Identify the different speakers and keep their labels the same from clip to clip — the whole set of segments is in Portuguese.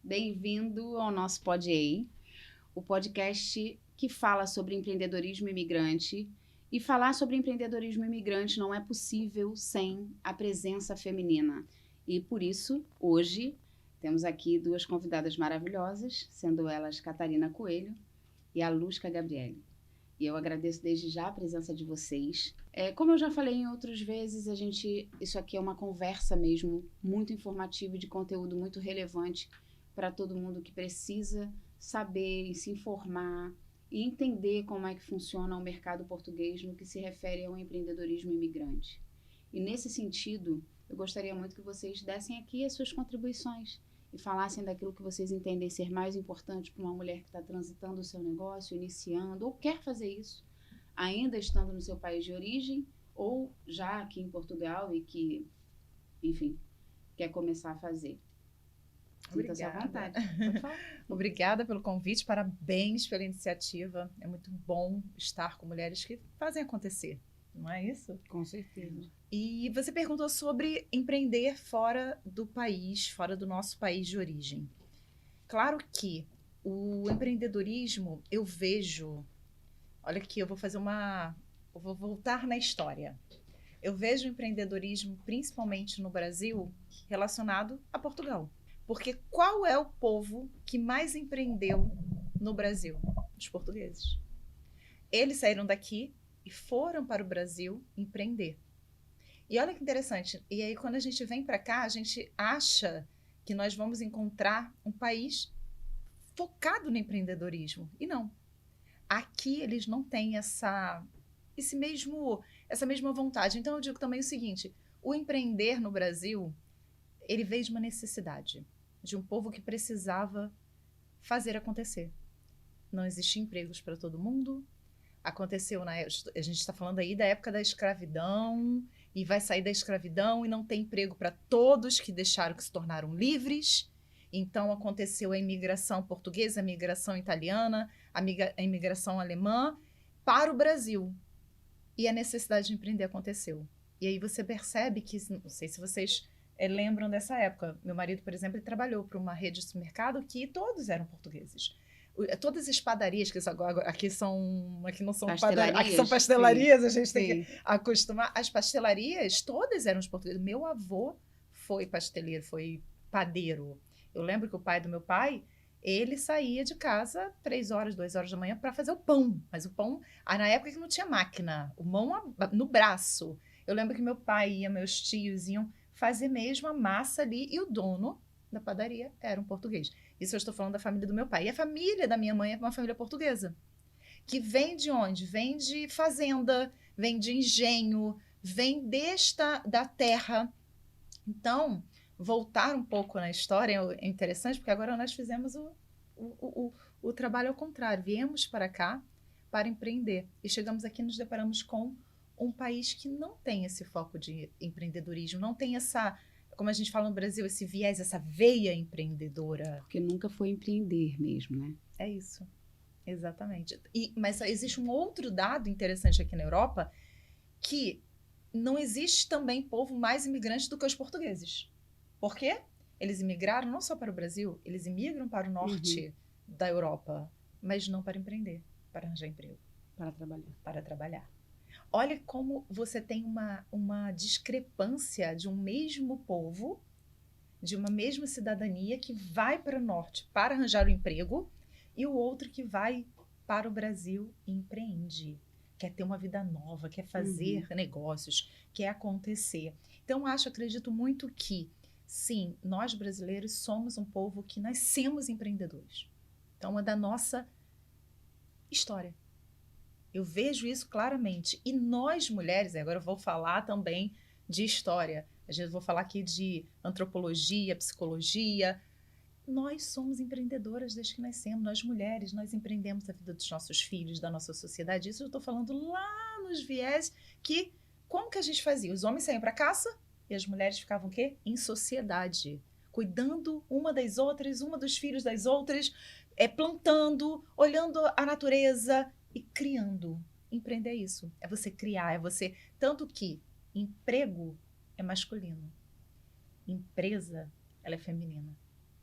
Speaker 1: Bem-vindo ao nosso Pod EI, o podcast que fala sobre empreendedorismo imigrante. E falar sobre empreendedorismo imigrante não é possível sem a presença feminina. E por isso, hoje, temos aqui duas convidadas maravilhosas, sendo elas Catarina Coelho e a Lusca Gabriele. E eu agradeço desde já a presença de vocês. Como eu já falei em outras vezes, isso aqui é uma conversa mesmo, muito informativa e de conteúdo muito relevante para todo mundo que precisa saber e se informar e entender como é que funciona o mercado português no que se refere ao empreendedorismo imigrante. E nesse sentido, eu gostaria muito que vocês dessem aqui as suas contribuições e falassem daquilo que vocês entendem ser mais importante para uma mulher que está transitando o seu negócio, iniciando, ou quer fazer isso, ainda estando no seu país de origem, ou já aqui em Portugal e que, enfim, quer começar a fazer. Sinta-se à vontade. Pode falar.
Speaker 2: Obrigada pelo convite, parabéns pela iniciativa. É muito bom estar com mulheres que fazem acontecer, não é isso?
Speaker 1: Com certeza.
Speaker 2: E você perguntou sobre empreender fora do país, fora do nosso país de origem. Claro que o empreendedorismo, eu vejo... Olha aqui, eu vou voltar na história. Eu vejo o empreendedorismo, principalmente no Brasil, relacionado a Portugal. Porque qual é o povo que mais empreendeu no Brasil? Os portugueses. Eles saíram daqui e foram para o Brasil empreender. E olha que interessante. E aí, quando a gente vem para cá, a gente acha que nós vamos encontrar um país focado no empreendedorismo. E não. Aqui eles não têm essa mesma vontade. Então, eu digo também o seguinte: o empreender no Brasil, ele veio de uma necessidade, de um povo que precisava fazer acontecer. Não existia empregos para todo mundo. Aconteceu a gente está falando aí da época da escravidão, e vai sair da escravidão e não tem emprego para todos que deixaram, que se tornaram livres. Então aconteceu a imigração portuguesa, a imigração italiana, a imigração alemã para o Brasil. E a necessidade de empreender aconteceu. E aí você percebe que, não sei se vocês lembram dessa época. Meu marido, por exemplo, ele trabalhou para uma rede de supermercado que todos eram portugueses. Todas as padarias, que agora, aqui não são padarias, aqui são pastelarias, sim. A gente tem que acostumar. As pastelarias, todas eram os portugueses. Meu avô foi pasteleiro, foi padeiro. Eu lembro que o pai do meu pai, ele saía de casa 3 horas, 2 horas da manhã para fazer o pão. Mas o pão, na época que não tinha máquina, o mão no braço. Eu lembro que meu pai ia, meus tios iam fazer mesmo a massa ali, e o dono da padaria era um português. Isso eu estou falando da família do meu pai. E a família da minha mãe é uma família portuguesa, que vem de onde? Vem de fazenda, vem de engenho, vem da terra. Então, voltar um pouco na história é interessante, porque agora nós fizemos o trabalho ao contrário. Viemos para cá para empreender. E chegamos aqui e nos deparamos com um país que não tem esse foco de empreendedorismo, não tem essa, como a gente fala no Brasil, esse viés, essa veia empreendedora.
Speaker 1: Porque nunca foi empreender mesmo, né?
Speaker 2: É isso, exatamente. Mas existe um outro dado interessante aqui na Europa, que não existe também povo mais imigrante do que os portugueses. Por quê? Eles imigraram não só para o Brasil, eles imigram para o norte da Europa, mas não para empreender, para arranjar emprego. Para trabalhar. Olha como você tem uma discrepância de um mesmo povo, de uma mesma cidadania, que vai para o norte para arranjar o emprego, e o outro que vai para o Brasil e empreende. Quer ter uma vida nova, quer fazer negócios, quer acontecer. Então, acredito muito que, sim, nós brasileiros somos um povo que nascemos empreendedores. Então, é da nossa história. Eu vejo isso claramente. E nós, mulheres, agora eu vou falar também de história. Eu vou falar aqui de antropologia, psicologia. Nós somos empreendedoras desde que nascemos. Nós, mulheres, nós empreendemos a vida dos nossos filhos, da nossa sociedade. Isso eu estou falando lá nos viés que... Como que a gente fazia? Os homens saíam para caça e as mulheres ficavam o quê? Em sociedade. Cuidando uma das outras, uma dos filhos das outras, plantando, olhando a natureza e criando. Empreender é isso. É você criar, é você... Tanto que emprego é masculino. Empresa, ela é feminina.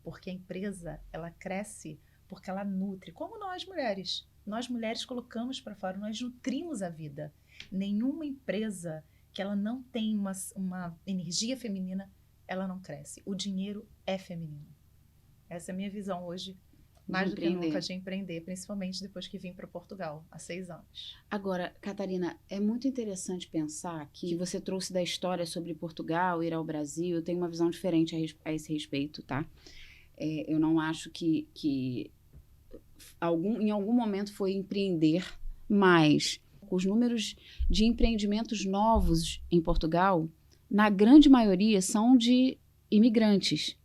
Speaker 2: Porque a empresa, ela cresce porque ela nutre, como nós mulheres. Nós mulheres colocamos para fora, nós nutrimos a vida. Nenhuma empresa que ela não tem uma energia feminina, ela não cresce. O dinheiro é feminino. Essa é a minha visão hoje, mais do que nunca, de empreender, principalmente depois que vim para Portugal, há 6 anos.
Speaker 1: Agora, Catarina, é muito interessante pensar que você trouxe da história sobre Portugal, ir ao Brasil. Eu tenho uma visão diferente a esse respeito, tá? Eu não acho que em algum momento foi empreender, mas os números de empreendimentos novos em Portugal, na grande maioria, são de imigrantes,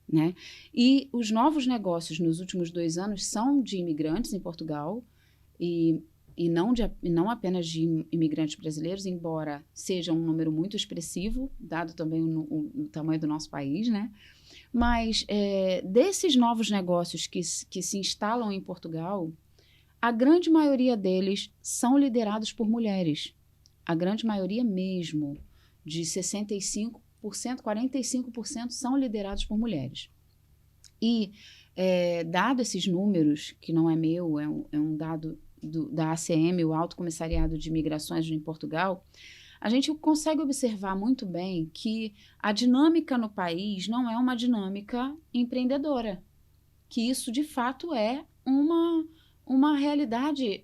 Speaker 1: né? E os novos negócios nos últimos 2 anos são de imigrantes em Portugal e não apenas de imigrantes brasileiros, embora seja um número muito expressivo, dado também o tamanho do nosso país, né? Mas desses novos negócios que se instalam em Portugal, a grande maioria deles são liderados por mulheres. A grande maioria mesmo, de 65%, 45% são liderados por mulheres. E, dado esses números, que não é meu, é um dado da ACM, o Alto Comissariado de Migrações em Portugal, a gente consegue observar muito bem que a dinâmica no país não é uma dinâmica empreendedora, que isso, de fato, é uma realidade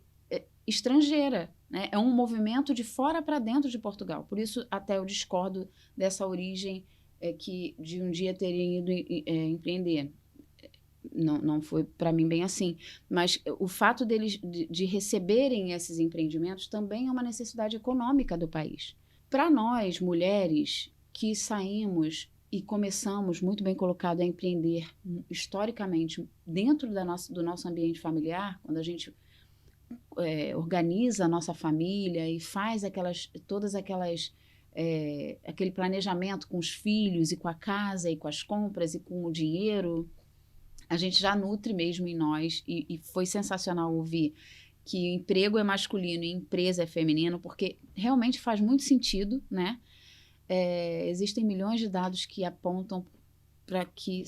Speaker 1: estrangeira, né? É um movimento de fora para dentro de Portugal. Por isso, até eu discordo dessa origem que de um dia terem ido empreender. Não foi para mim bem assim, mas o fato deles de receberem esses empreendimentos também é uma necessidade econômica do país. Para nós, mulheres, que saímos e começamos, muito bem colocado, a empreender historicamente dentro do nosso ambiente familiar, quando a gente organiza a nossa família e faz aquele planejamento com os filhos e com a casa e com as compras e com o dinheiro, a gente já nutre mesmo em nós, e foi sensacional ouvir que emprego é masculino e empresa é feminino, porque realmente faz muito sentido, né? Existem milhões de dados que apontam para que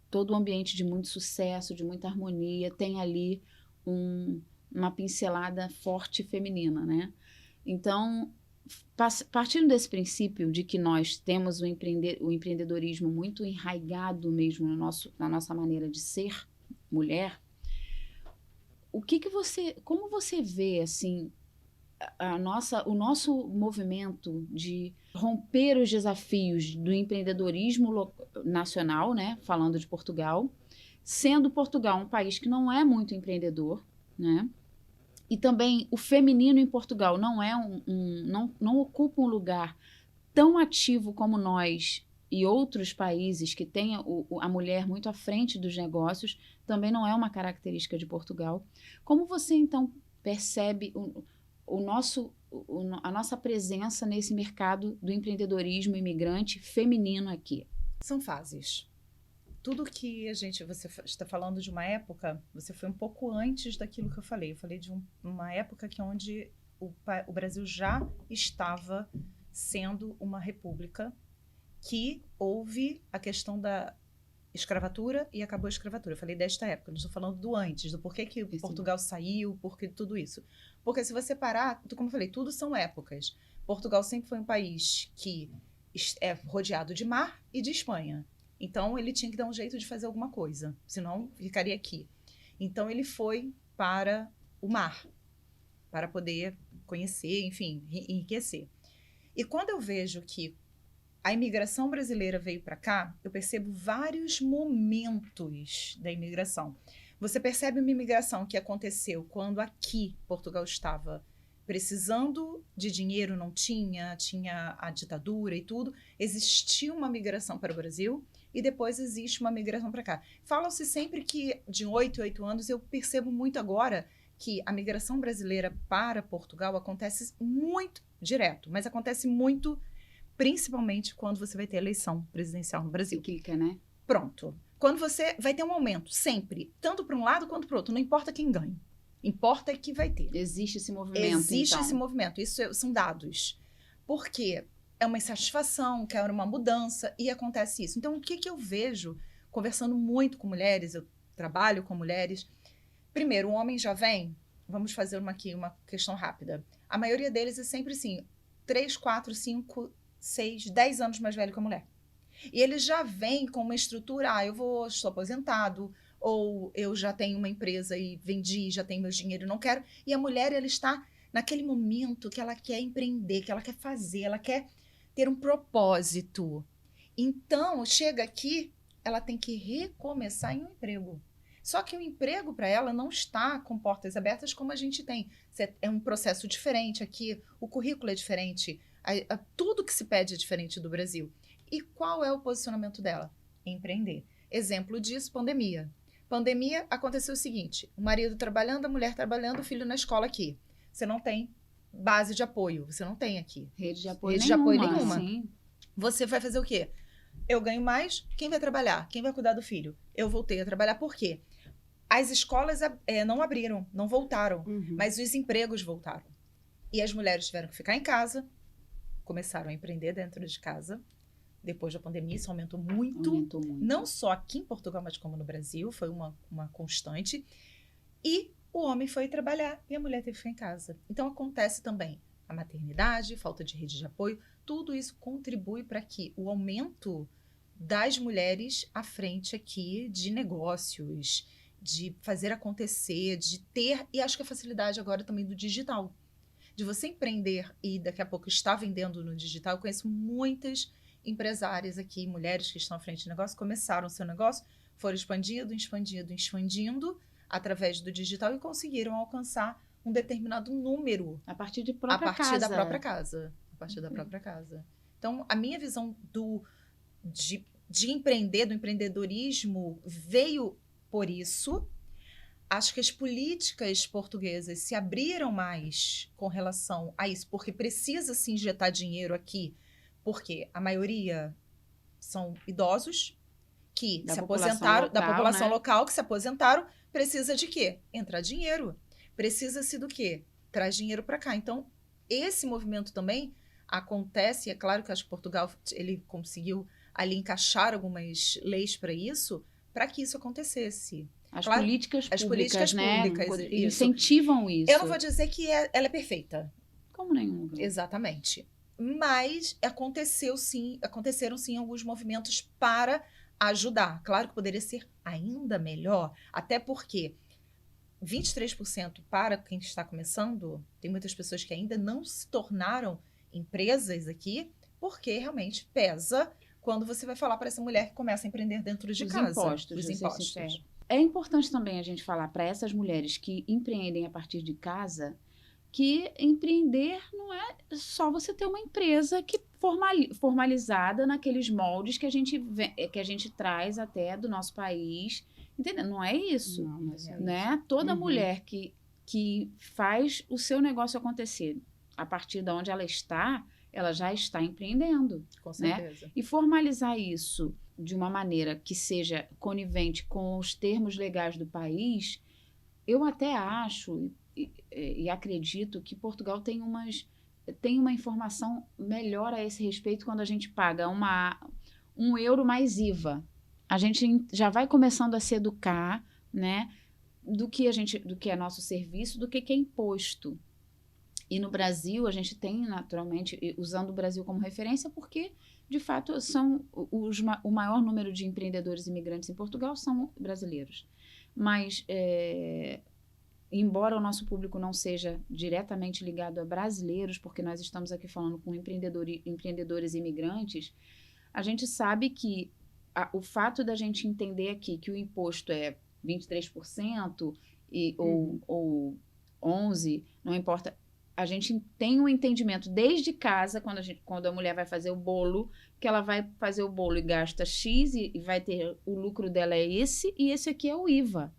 Speaker 1: todo o ambiente de muito sucesso, de muita harmonia, tem ali uma pincelada forte feminina, né? Então, partindo desse princípio de que nós temos o empreendedorismo muito enraizado mesmo na nossa maneira de ser mulher, como você vê assim o nosso movimento de romper os desafios do empreendedorismo nacional, né? Falando de Portugal, sendo Portugal um país que não é muito empreendedor, né? E também o feminino em Portugal não ocupa um lugar tão ativo como nós e outros países que têm a mulher muito à frente dos negócios, também não é uma característica de Portugal. Como você, então, percebe a nossa presença nesse mercado do empreendedorismo imigrante feminino aqui?
Speaker 2: São fases. Tudo que você está falando de uma época, você foi um pouco antes daquilo que eu falei. Eu falei de uma época onde o Brasil já estava sendo uma república, que houve a questão da escravatura e acabou a escravatura. Eu falei desta época, não estou falando do antes, do porquê que Portugal saiu, porquê tudo isso. Porque se você parar, como eu falei, tudo são épocas. Portugal sempre foi um país que é rodeado de mar e de Espanha. Então, ele tinha que dar um jeito de fazer alguma coisa, senão ficaria aqui. Então, ele foi para o mar, para poder conhecer, enfim, enriquecer. E quando eu vejo que a imigração brasileira veio para cá, eu percebo vários momentos da imigração. Você percebe uma imigração que aconteceu quando aqui Portugal estava precisando de dinheiro, não tinha a ditadura e tudo. Existiu uma migração para o Brasil e depois existe uma migração para cá. Fala-se sempre que de 8 em 8 anos, eu percebo muito agora que a migração brasileira para Portugal acontece muito direto, mas acontece muito principalmente quando você vai ter eleição presidencial no Brasil.
Speaker 1: Cíclica, né?
Speaker 2: Pronto. Quando você vai ter um aumento, sempre, tanto para um lado quanto para o outro, não importa quem ganhe. Importa que vai ter.
Speaker 1: Existe esse movimento,
Speaker 2: Existe esse movimento. Isso são dados. Por quê? É uma insatisfação, quer uma mudança, e acontece isso. Então, o que eu vejo conversando muito com mulheres, eu trabalho com mulheres. Primeiro, o homem já vem, vamos fazer uma questão rápida. A maioria deles é sempre assim, 3, 4, 5, 6, 10 anos mais velho que a mulher. E ele já vem com uma estrutura, estou aposentado, ou eu já tenho uma empresa e vendi, já tenho meu dinheiro e não quero. E a mulher, ela está naquele momento que ela quer empreender, que ela quer fazer, ela quer ter um propósito. Então, chega aqui, ela tem que recomeçar em um emprego. Só que o emprego para ela não está com portas abertas como a gente tem. É um processo diferente aqui, o currículo é diferente, tudo que se pede é diferente do Brasil. E qual é o posicionamento dela? Empreender. Exemplo disso, pandemia. Pandemia, aconteceu o seguinte, o marido trabalhando, a mulher trabalhando, o filho na escola aqui. Você não tem base de apoio, você não tem aqui.
Speaker 1: Rede de apoio
Speaker 2: nenhuma.
Speaker 1: Sim.
Speaker 2: Você vai fazer o quê? Eu ganho mais, quem vai trabalhar? Quem vai cuidar do filho? Eu voltei a trabalhar, por quê? As escolas não abriram, não voltaram, mas os empregos voltaram. E as mulheres tiveram que ficar em casa, começaram a empreender dentro de casa. Depois da pandemia, isso aumentou muito. Não só aqui em Portugal, mas como no Brasil, foi uma constante. E o homem foi trabalhar e a mulher teve que ficar em casa. Então, acontece também a maternidade, falta de rede de apoio, tudo isso contribui para que o aumento das mulheres à frente aqui de negócios, de fazer acontecer, de ter, e acho que a facilidade agora também do digital, de você empreender e daqui a pouco estar vendendo no digital. Eu conheço muitas empresárias aqui, mulheres que estão à frente de negócio, começaram o seu negócio, foram expandindo através do digital e conseguiram alcançar um determinado número
Speaker 1: a partir da própria casa.
Speaker 2: Então, a minha visão de empreender, do empreendedorismo, veio por isso. Acho que as políticas portuguesas se abriram mais com relação a isso, porque precisa se injetar dinheiro aqui, porque a maioria são idosos que se aposentaram, da população local, que se aposentaram, precisa de quê? Entrar dinheiro. Precisa-se do quê? Traz dinheiro para cá. Então, esse movimento também acontece, é claro que acho que Portugal ele conseguiu ali encaixar algumas leis para que isso acontecesse.
Speaker 1: As políticas públicas, né? Incentivam isso.
Speaker 2: Eu não vou dizer que ela é perfeita.
Speaker 1: Como nenhum.
Speaker 2: Exatamente. Mas aconteceram sim alguns movimentos para ajudar. Claro que poderia ser ainda melhor, até porque 23% para quem está começando, tem muitas pessoas que ainda não se tornaram empresas aqui, porque realmente pesa quando você vai falar para essa mulher que começa a empreender dentro de casa.
Speaker 1: Os impostos. É importante também a gente falar para essas mulheres que empreendem a partir de casa que empreender não é só você ter uma empresa que formalizada naqueles moldes que a gente traz até do nosso país, entendeu? Não é isso, né? Toda mulher que faz o seu negócio acontecer a partir de onde ela já está empreendendo.
Speaker 2: Com certeza.
Speaker 1: Né? E formalizar isso de uma maneira que seja conivente com os termos legais do país, eu até acho e acredito que Portugal tem uma informação melhor a esse respeito quando a gente paga €1 mais IVA. A gente já vai começando a se educar, né, do que é nosso serviço, do que é imposto. E no Brasil, a gente tem, naturalmente, usando o Brasil como referência, porque, de fato, o maior número de empreendedores imigrantes em Portugal são brasileiros. Mas, embora o nosso público não seja diretamente ligado a brasileiros, porque nós estamos aqui falando com empreendedores imigrantes, a gente sabe que o fato da gente entender aqui que o imposto é 23% ou 11%, não importa. A gente tem um entendimento desde casa, quando a mulher vai fazer o bolo, que ela vai fazer o bolo e gasta X e vai ter, o lucro dela é esse, e esse aqui é o IVA.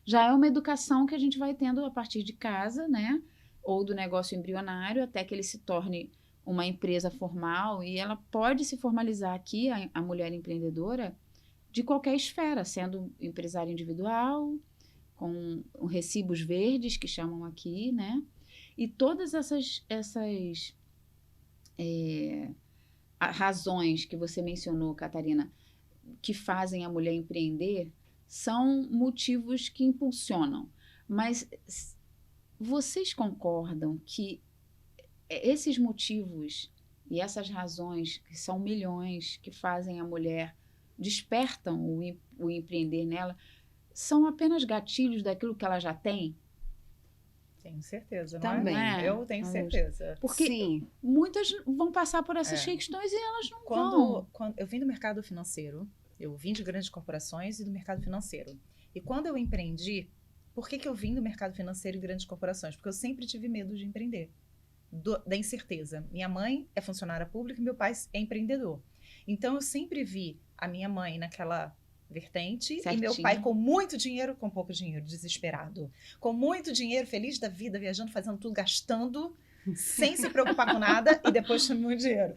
Speaker 1: Já é uma educação que a gente vai tendo a partir de casa, né? Ou do negócio embrionário, até que ele se torne uma empresa formal, e ela pode se formalizar aqui, a mulher empreendedora, de qualquer esfera, sendo empresária individual, com recibos verdes, que chamam aqui, né? E todas essas razões que você mencionou, Catarina, que fazem a mulher empreender são motivos que impulsionam. Mas vocês concordam que esses motivos e essas razões, que são milhões, que fazem a mulher, despertam o empreender nela, são apenas gatilhos daquilo que ela já tem?
Speaker 2: Tenho certeza,
Speaker 3: Também.
Speaker 2: não é? Eu tenho certeza.
Speaker 1: Porque
Speaker 3: Sim.
Speaker 1: muitas vão passar por essas questões e elas não vão.
Speaker 2: Quando eu vim do mercado financeiro, eu vim de grandes corporações e do mercado financeiro. E quando eu empreendi, por que eu vim do mercado financeiro e grandes corporações? Porque eu sempre tive medo de empreender, da incerteza. Minha mãe é funcionária pública e meu pai é empreendedor. Então, eu sempre vi a minha mãe naquela vertente
Speaker 1: Certinho.
Speaker 2: E meu pai com muito dinheiro, com pouco dinheiro, desesperado. Com muito dinheiro, feliz da vida, viajando, fazendo tudo, gastando, sem se preocupar com nada e depois tendo muito dinheiro.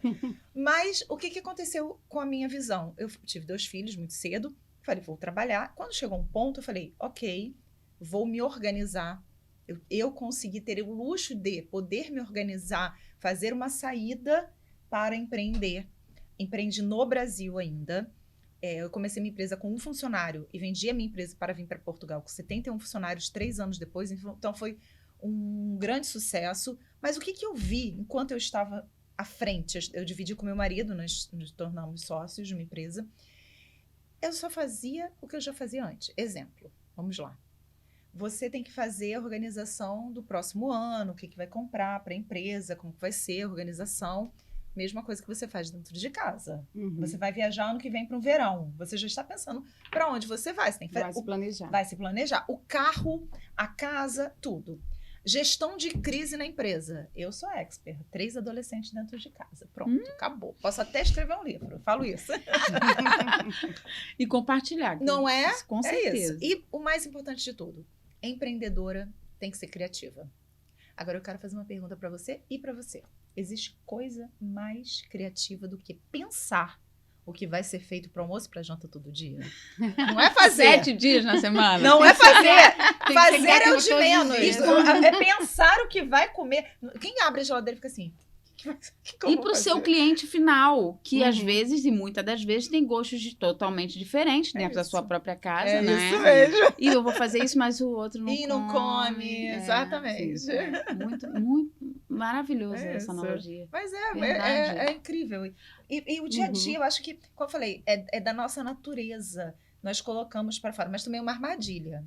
Speaker 2: Mas o que aconteceu com a minha visão? Eu tive 2 filhos muito cedo, falei, vou trabalhar. Quando chegou um ponto, eu falei, ok, vou me organizar. Eu consegui ter o luxo de poder me organizar, fazer uma saída para empreender. Empreendi no Brasil ainda. Eu comecei minha empresa com 1 funcionário e vendi a minha empresa para vir para Portugal com 71 funcionários 3 anos depois. Então, foi um grande sucesso. Mas o que eu vi enquanto eu estava à frente? Eu dividi com meu marido, nós nos tornamos sócios de uma empresa. Eu só fazia o que eu já fazia antes. Exemplo, vamos lá. Você tem que fazer a organização do próximo ano, o que vai comprar para a empresa, como vai ser a organização. Mesma coisa que você faz dentro de casa.
Speaker 3: Uhum.
Speaker 2: Você vai viajar ano que vem para um verão. Você já está pensando para onde você vai. Você tem que
Speaker 3: Vai se planejar.
Speaker 2: Vai se planejar. O carro, a casa, tudo. Gestão de crise na empresa. Eu sou expert. 3 adolescentes dentro de casa. Pronto, acabou. Posso até escrever um livro. Eu falo isso.
Speaker 1: E compartilhar.
Speaker 2: Não é?
Speaker 1: Com certeza.
Speaker 2: Isso. E o mais importante de tudo, empreendedora tem que ser criativa. Agora eu quero fazer uma pergunta para você e para você. Existe coisa mais criativa do que pensar o que vai ser feito para almoço e para janta todo dia? Não é fazer.
Speaker 1: 7 dias na semana.
Speaker 2: Não é fazer. Fazer é o
Speaker 3: criativo
Speaker 2: de
Speaker 3: todos os
Speaker 2: menos.
Speaker 3: dias.
Speaker 2: É pensar o que vai comer. Quem abre a geladeira fica assim. Que eu
Speaker 1: E
Speaker 2: vou
Speaker 1: para o seu
Speaker 2: fazer?
Speaker 1: cliente final, que às
Speaker 3: Uhum.
Speaker 1: vezes, e muitas das vezes, tem gostos totalmente diferentes dentro da
Speaker 2: isso.
Speaker 1: sua própria casa,
Speaker 2: É
Speaker 1: né?
Speaker 2: isso mesmo.
Speaker 1: E eu vou fazer isso, mas o outro não come.
Speaker 2: E não come, exatamente.
Speaker 1: Sim, muito, muito maravilhosa
Speaker 2: É
Speaker 1: essa
Speaker 2: isso.
Speaker 1: analogia.
Speaker 2: Mas
Speaker 1: Verdade.
Speaker 2: é incrível. E o dia a dia, eu acho que, como eu falei, é da nossa natureza. Nós colocamos para fora, mas também é uma armadilha.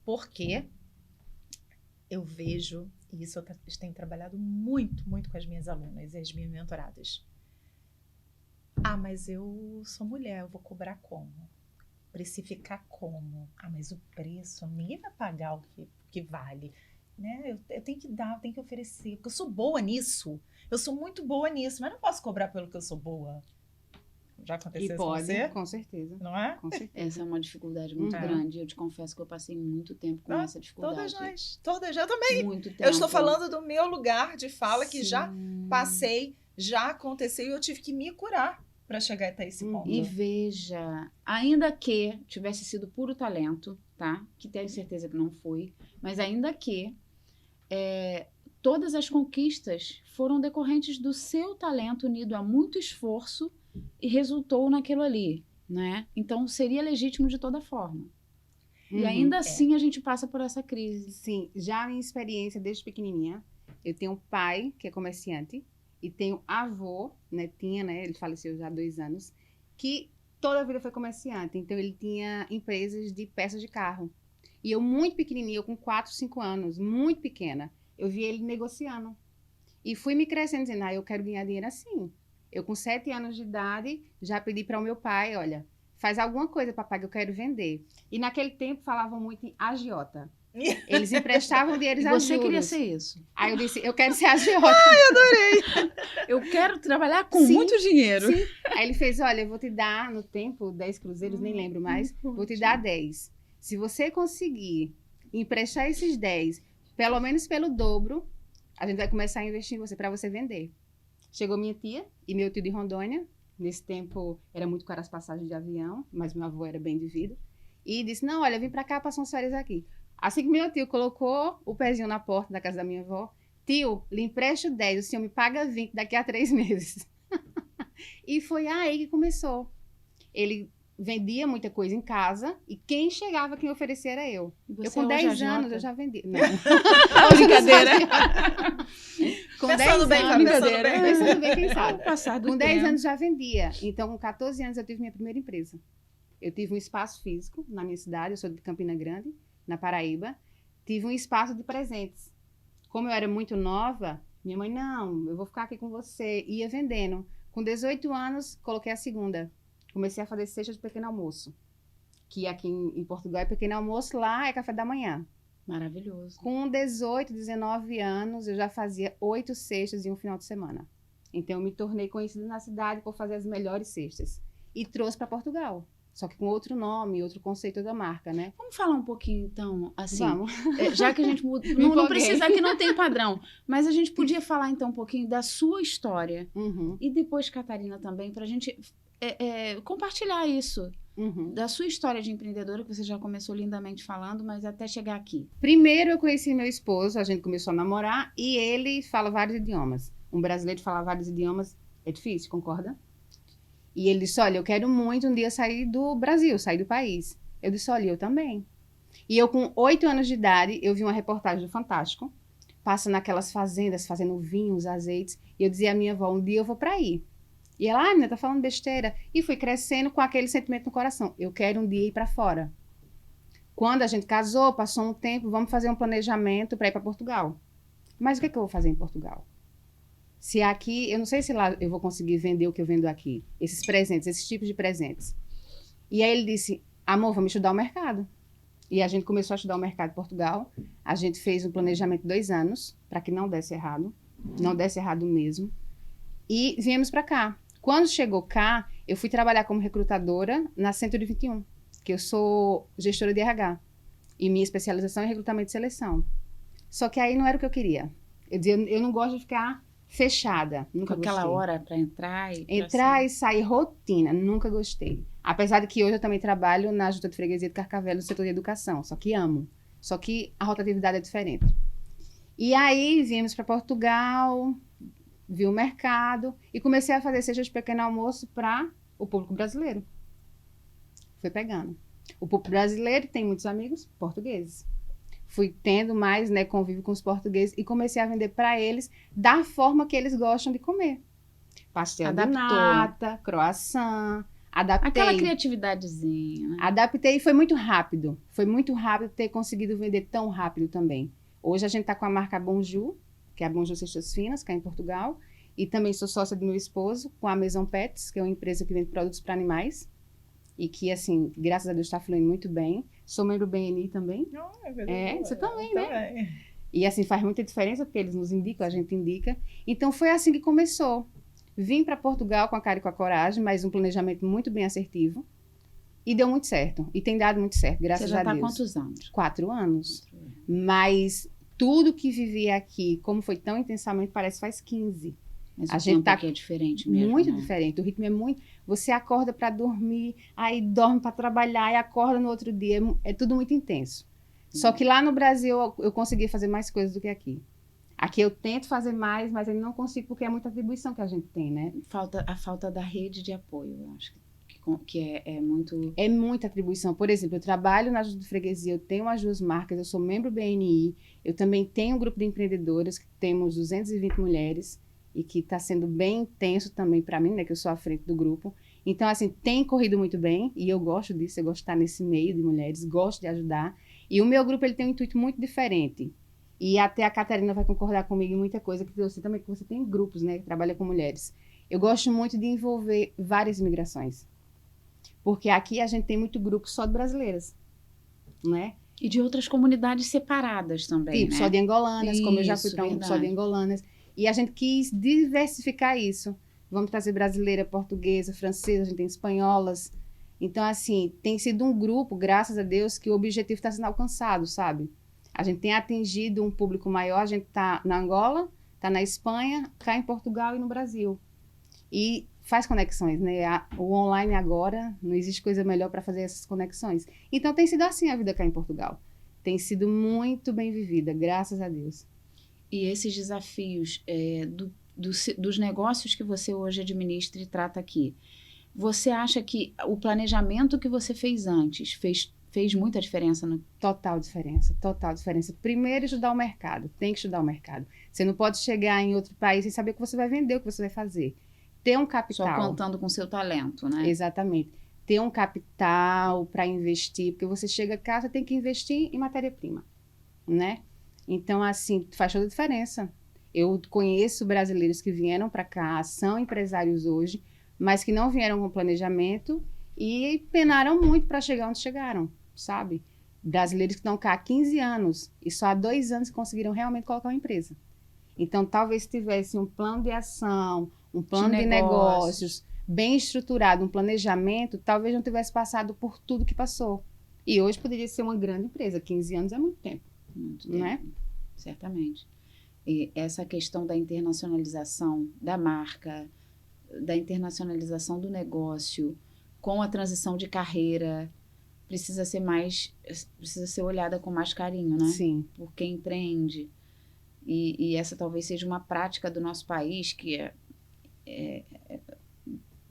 Speaker 2: Porque eu vejo, e isso eu tenho trabalhado muito, muito com as minhas alunas e as minhas mentoradas. Ah, mas eu sou mulher, eu vou cobrar como? Precificar como? Ah, mas o preço, ninguém vai pagar o que vale. Né? Eu tenho que dar, eu tenho que oferecer, porque eu sou boa nisso. Eu sou muito boa nisso, mas não posso cobrar pelo que eu sou boa. Já aconteceu
Speaker 3: E
Speaker 2: isso com
Speaker 3: pode,
Speaker 2: você?
Speaker 3: com certeza.
Speaker 2: Não é?
Speaker 3: Com certeza.
Speaker 1: Essa é uma dificuldade muito
Speaker 2: É.
Speaker 1: grande. Eu te confesso que eu passei muito tempo com essa dificuldade.
Speaker 2: Todas, eu também.
Speaker 1: Muito tempo.
Speaker 2: Eu estou falando do meu lugar de fala que já
Speaker 1: Sim.
Speaker 2: passei, já aconteceu e eu tive que me curar para chegar até esse ponto.
Speaker 1: E veja, ainda que tivesse sido puro talento, tá? Que tenho certeza que não foi, mas ainda que todas as conquistas foram decorrentes do seu talento unido a muito esforço e resultou naquilo ali, né? Então seria legítimo de toda forma. E
Speaker 3: Uhum.
Speaker 1: ainda assim a gente passa por essa crise.
Speaker 3: Sim, já a minha experiência desde pequenininha, eu tenho um pai que é comerciante e tenho avô, netinha, né? Ele faleceu já há 2 anos, que toda a vida foi comerciante. Então ele tinha empresas de peças de carro. E eu muito pequenininha, eu com 4, 5 anos, muito pequena, eu vi ele negociando. E fui me crescendo dizendo, eu quero ganhar dinheiro assim. Eu com 7 anos de idade já pedi para o meu pai, olha, faz alguma coisa, papai, que eu quero vender. E naquele tempo falavam muito em agiota. Eles emprestavam dinheiro
Speaker 1: E
Speaker 3: a
Speaker 1: você
Speaker 3: juros.
Speaker 1: queria ser isso?
Speaker 3: Aí eu disse, eu quero ser agiota.
Speaker 1: Eu quero trabalhar com
Speaker 3: Sim,
Speaker 1: muito dinheiro.
Speaker 3: sim. Aí ele fez, olha, eu vou te dar no tempo 10 cruzeiros, nem lembro mais, vou te dar 10. Se você conseguir emprestar esses 10, pelo menos pelo dobro, a gente vai começar a investir em você para você vender. Chegou minha tia e meu tio de Rondônia. Nesse tempo era muito caro as passagens de avião, mas meu avô era bem de vida. E disse, não, olha, vim para cá, passar umas férias aqui. Assim que meu tio colocou o pezinho na porta da casa da minha avó, tio, lhe empresto 10, o senhor me paga 20 daqui a 3 meses. E foi aí que começou. ele vendia muita coisa em casa e quem chegava, quem oferecia era eu.
Speaker 1: E
Speaker 3: Eu
Speaker 1: você
Speaker 3: com
Speaker 1: hoje
Speaker 3: 10
Speaker 1: agiota?
Speaker 3: anos eu já vendia. Não.
Speaker 1: Brincadeira.
Speaker 3: Com
Speaker 2: Pensando
Speaker 3: 10
Speaker 2: bem,
Speaker 3: anos,
Speaker 2: pensando bem.
Speaker 3: pensando bem, quem
Speaker 1: Ao
Speaker 3: sabe.
Speaker 1: passar do
Speaker 3: Com 10
Speaker 1: tempo.
Speaker 3: anos já vendia. Então, com 14 anos, eu tive minha primeira empresa. Eu tive um espaço físico na minha cidade, eu sou de Campina Grande, na Paraíba. Tive um espaço de presentes. Como eu era muito nova, minha mãe, não, eu vou ficar aqui com você. Ia vendendo. Com 18 anos, coloquei a segunda. Comecei a fazer cesta de pequeno almoço. Que aqui em Portugal é pequeno almoço, lá é café da manhã.
Speaker 1: Maravilhoso.
Speaker 3: Com 18, 19 anos, eu já fazia 8 cestas em um final de semana. Então, eu me tornei conhecida na cidade por fazer as melhores cestas. E trouxe para Portugal. Só que com outro nome, outro conceito da marca, né?
Speaker 1: Vamos falar um pouquinho, então, assim,
Speaker 3: Vamos.
Speaker 1: já que a gente não
Speaker 3: empolguei.
Speaker 1: precisa, que não tem padrão, mas a gente podia falar, então, um pouquinho da sua história.
Speaker 3: Uhum,
Speaker 1: E depois, Catarina, também, para a gente compartilhar isso,
Speaker 3: uhum.
Speaker 1: da sua história de empreendedora, que você já começou lindamente falando, mas até chegar aqui.
Speaker 3: Primeiro, eu conheci meu esposo, a gente começou a namorar, e ele fala vários idiomas. Um brasileiro falar vários idiomas é difícil, concorda? E ele disse, olha, eu quero muito um dia sair do Brasil, sair do país. Eu disse, olha, eu também. E eu, com 8 anos de idade, eu vi uma reportagem do Fantástico, passa naquelas fazendas, fazendo vinhos, azeites, e eu dizia à minha avó, um dia eu vou para aí. E ela, menina, tá falando besteira. E fui crescendo com aquele sentimento no coração. Eu quero um dia ir para fora. Quando a gente casou, passou um tempo, vamos fazer um planejamento para ir para Portugal. Mas o que é que eu vou fazer em Portugal? Se aqui, eu não sei se lá eu vou conseguir vender o que eu vendo aqui. Esses presentes, esses tipos de presentes. E aí ele disse, amor, vamos estudar o mercado. E a gente começou a estudar o mercado em Portugal. A gente fez um planejamento de 2 anos, para que não desse errado. Não desse errado mesmo. E viemos para cá. Quando chegou cá, eu fui trabalhar como recrutadora na 121, que eu sou gestora de RH. E minha especialização é recrutamento e seleção. Só que aí não era o que eu queria. Eu dizia, eu não gosto de ficar fechada. Nunca
Speaker 1: Com aquela
Speaker 3: gostei.
Speaker 1: hora para entrar e pra
Speaker 3: Entrar
Speaker 1: sair.
Speaker 3: e sair, rotina. Nunca gostei. Apesar de que hoje eu também trabalho na Junta de Freguesia de Carcavélia, no setor de educação. Só que amo. Só que a rotatividade é diferente. E aí, viemos para Portugal, vi o mercado e comecei a fazer cestas de pequeno almoço para o público brasileiro. Foi pegando. O público brasileiro tem muitos amigos portugueses. Fui tendo mais, né, convívio com os portugueses e comecei a vender para eles da forma que eles gostam de comer. Pastel de
Speaker 1: Adaptou.
Speaker 3: nata, croissant, adaptei.
Speaker 1: Aquela criatividadezinha, né?
Speaker 3: Adaptei e foi muito rápido. Foi muito rápido ter conseguido vender tão rápido também. Hoje a gente está com a marca Bonjour, que é a Bonjour Cestas Finas, que é em Portugal. E também sou sócia do meu esposo, com a Maison Pets, que é uma empresa que vende produtos para animais. E que, assim, graças a Deus está fluindo muito bem. Sou membro do BNI também. Você também, né? E, assim, faz muita diferença, porque eles nos indicam, a gente indica. Então, foi assim que começou. Vim para Portugal com a cara e com a coragem, mas um planejamento muito bem assertivo. E deu muito certo. E tem dado muito certo, graças
Speaker 1: Você já
Speaker 3: a
Speaker 1: está há
Speaker 3: Deus.
Speaker 1: quantos anos?
Speaker 3: 4 anos. Mas tudo que vivi aqui, como foi tão intensamente, parece que faz 15.
Speaker 1: Mas
Speaker 3: A
Speaker 1: o
Speaker 3: gente
Speaker 1: tempo
Speaker 3: tá
Speaker 1: aqui é diferente mesmo,
Speaker 3: Muito
Speaker 1: né?
Speaker 3: diferente. O ritmo é muito... Você acorda para dormir, aí dorme para trabalhar, e acorda no outro dia. É tudo muito intenso. Só que lá no Brasil eu consegui fazer mais coisas do que aqui. Aqui eu tento fazer mais, mas eu não consigo porque é muita atribuição que a gente tem, né?
Speaker 1: A falta da rede de apoio, eu acho que é muito...
Speaker 3: É muita atribuição. Por exemplo, eu trabalho na Junta de Freguesia, eu tenho as 2 marcas, eu sou membro do BNI, eu também tenho um grupo de empreendedoras, que temos 220 mulheres, e que está sendo bem intenso também para mim, né, que eu sou à frente do grupo. Então, assim, tem corrido muito bem, e eu gosto disso, eu gosto de estar nesse meio de mulheres, gosto de ajudar. E o meu grupo, ele tem um intuito muito diferente. E até a Catarina vai concordar comigo em muita coisa, que você também, que você tem grupos, né, que trabalha com mulheres. Eu gosto muito de envolver várias imigrações. Porque aqui a gente tem muito grupo só de brasileiras, né?
Speaker 1: E de outras comunidades separadas também,
Speaker 3: Tipo,
Speaker 1: né?
Speaker 3: só de angolanas, como eu já fui
Speaker 1: Isso,
Speaker 3: para um só de
Speaker 1: verdade.
Speaker 3: angolanas. E a gente quis diversificar isso. Vamos trazer brasileira, portuguesa, francesa, a gente tem espanholas. Então, assim, tem sido um grupo, graças a Deus, que o objetivo está sendo alcançado, sabe? A gente tem atingido um público maior, a gente está na Angola, está na Espanha, cá em Portugal e no Brasil. E faz conexões, né? O online agora, não existe coisa melhor para fazer essas conexões. Então, tem sido assim a vida cá em Portugal. Tem sido muito bem vivida, graças a Deus.
Speaker 1: E esses desafios dos negócios que você hoje administra e trata aqui, Você acha que o planejamento que você fez antes fez muita diferença no...
Speaker 3: Total diferença, total diferença. Primeiro, estudar o mercado. Tem que estudar o mercado. Você não pode chegar em outro país sem saber o que você vai vender, o que você vai fazer. Ter um capital.
Speaker 1: Só contando com o seu talento, né?
Speaker 3: Exatamente. Ter um capital para investir, porque você chega cá, você tem que investir em matéria-prima, né? Então, assim, faz toda a diferença. Eu conheço brasileiros que vieram para cá, são empresários hoje, mas que não vieram com planejamento e penaram muito para chegar onde chegaram, sabe? Brasileiros que estão cá há 15 anos e só há 2 anos conseguiram realmente colocar uma empresa. Então, talvez se tivesse um plano de ação, um plano de negócios bem estruturado, um planejamento, talvez não tivesse passado por tudo que passou. E hoje poderia ser uma grande empresa. 15 anos é muito tempo,
Speaker 1: Muito tempo,
Speaker 3: né?
Speaker 1: certamente. E essa questão da internacionalização da marca, da internacionalização do negócio, com a transição de carreira, precisa ser olhada com mais carinho, né?
Speaker 3: Sim.
Speaker 1: Por quem empreende. E essa talvez seja uma prática do nosso país que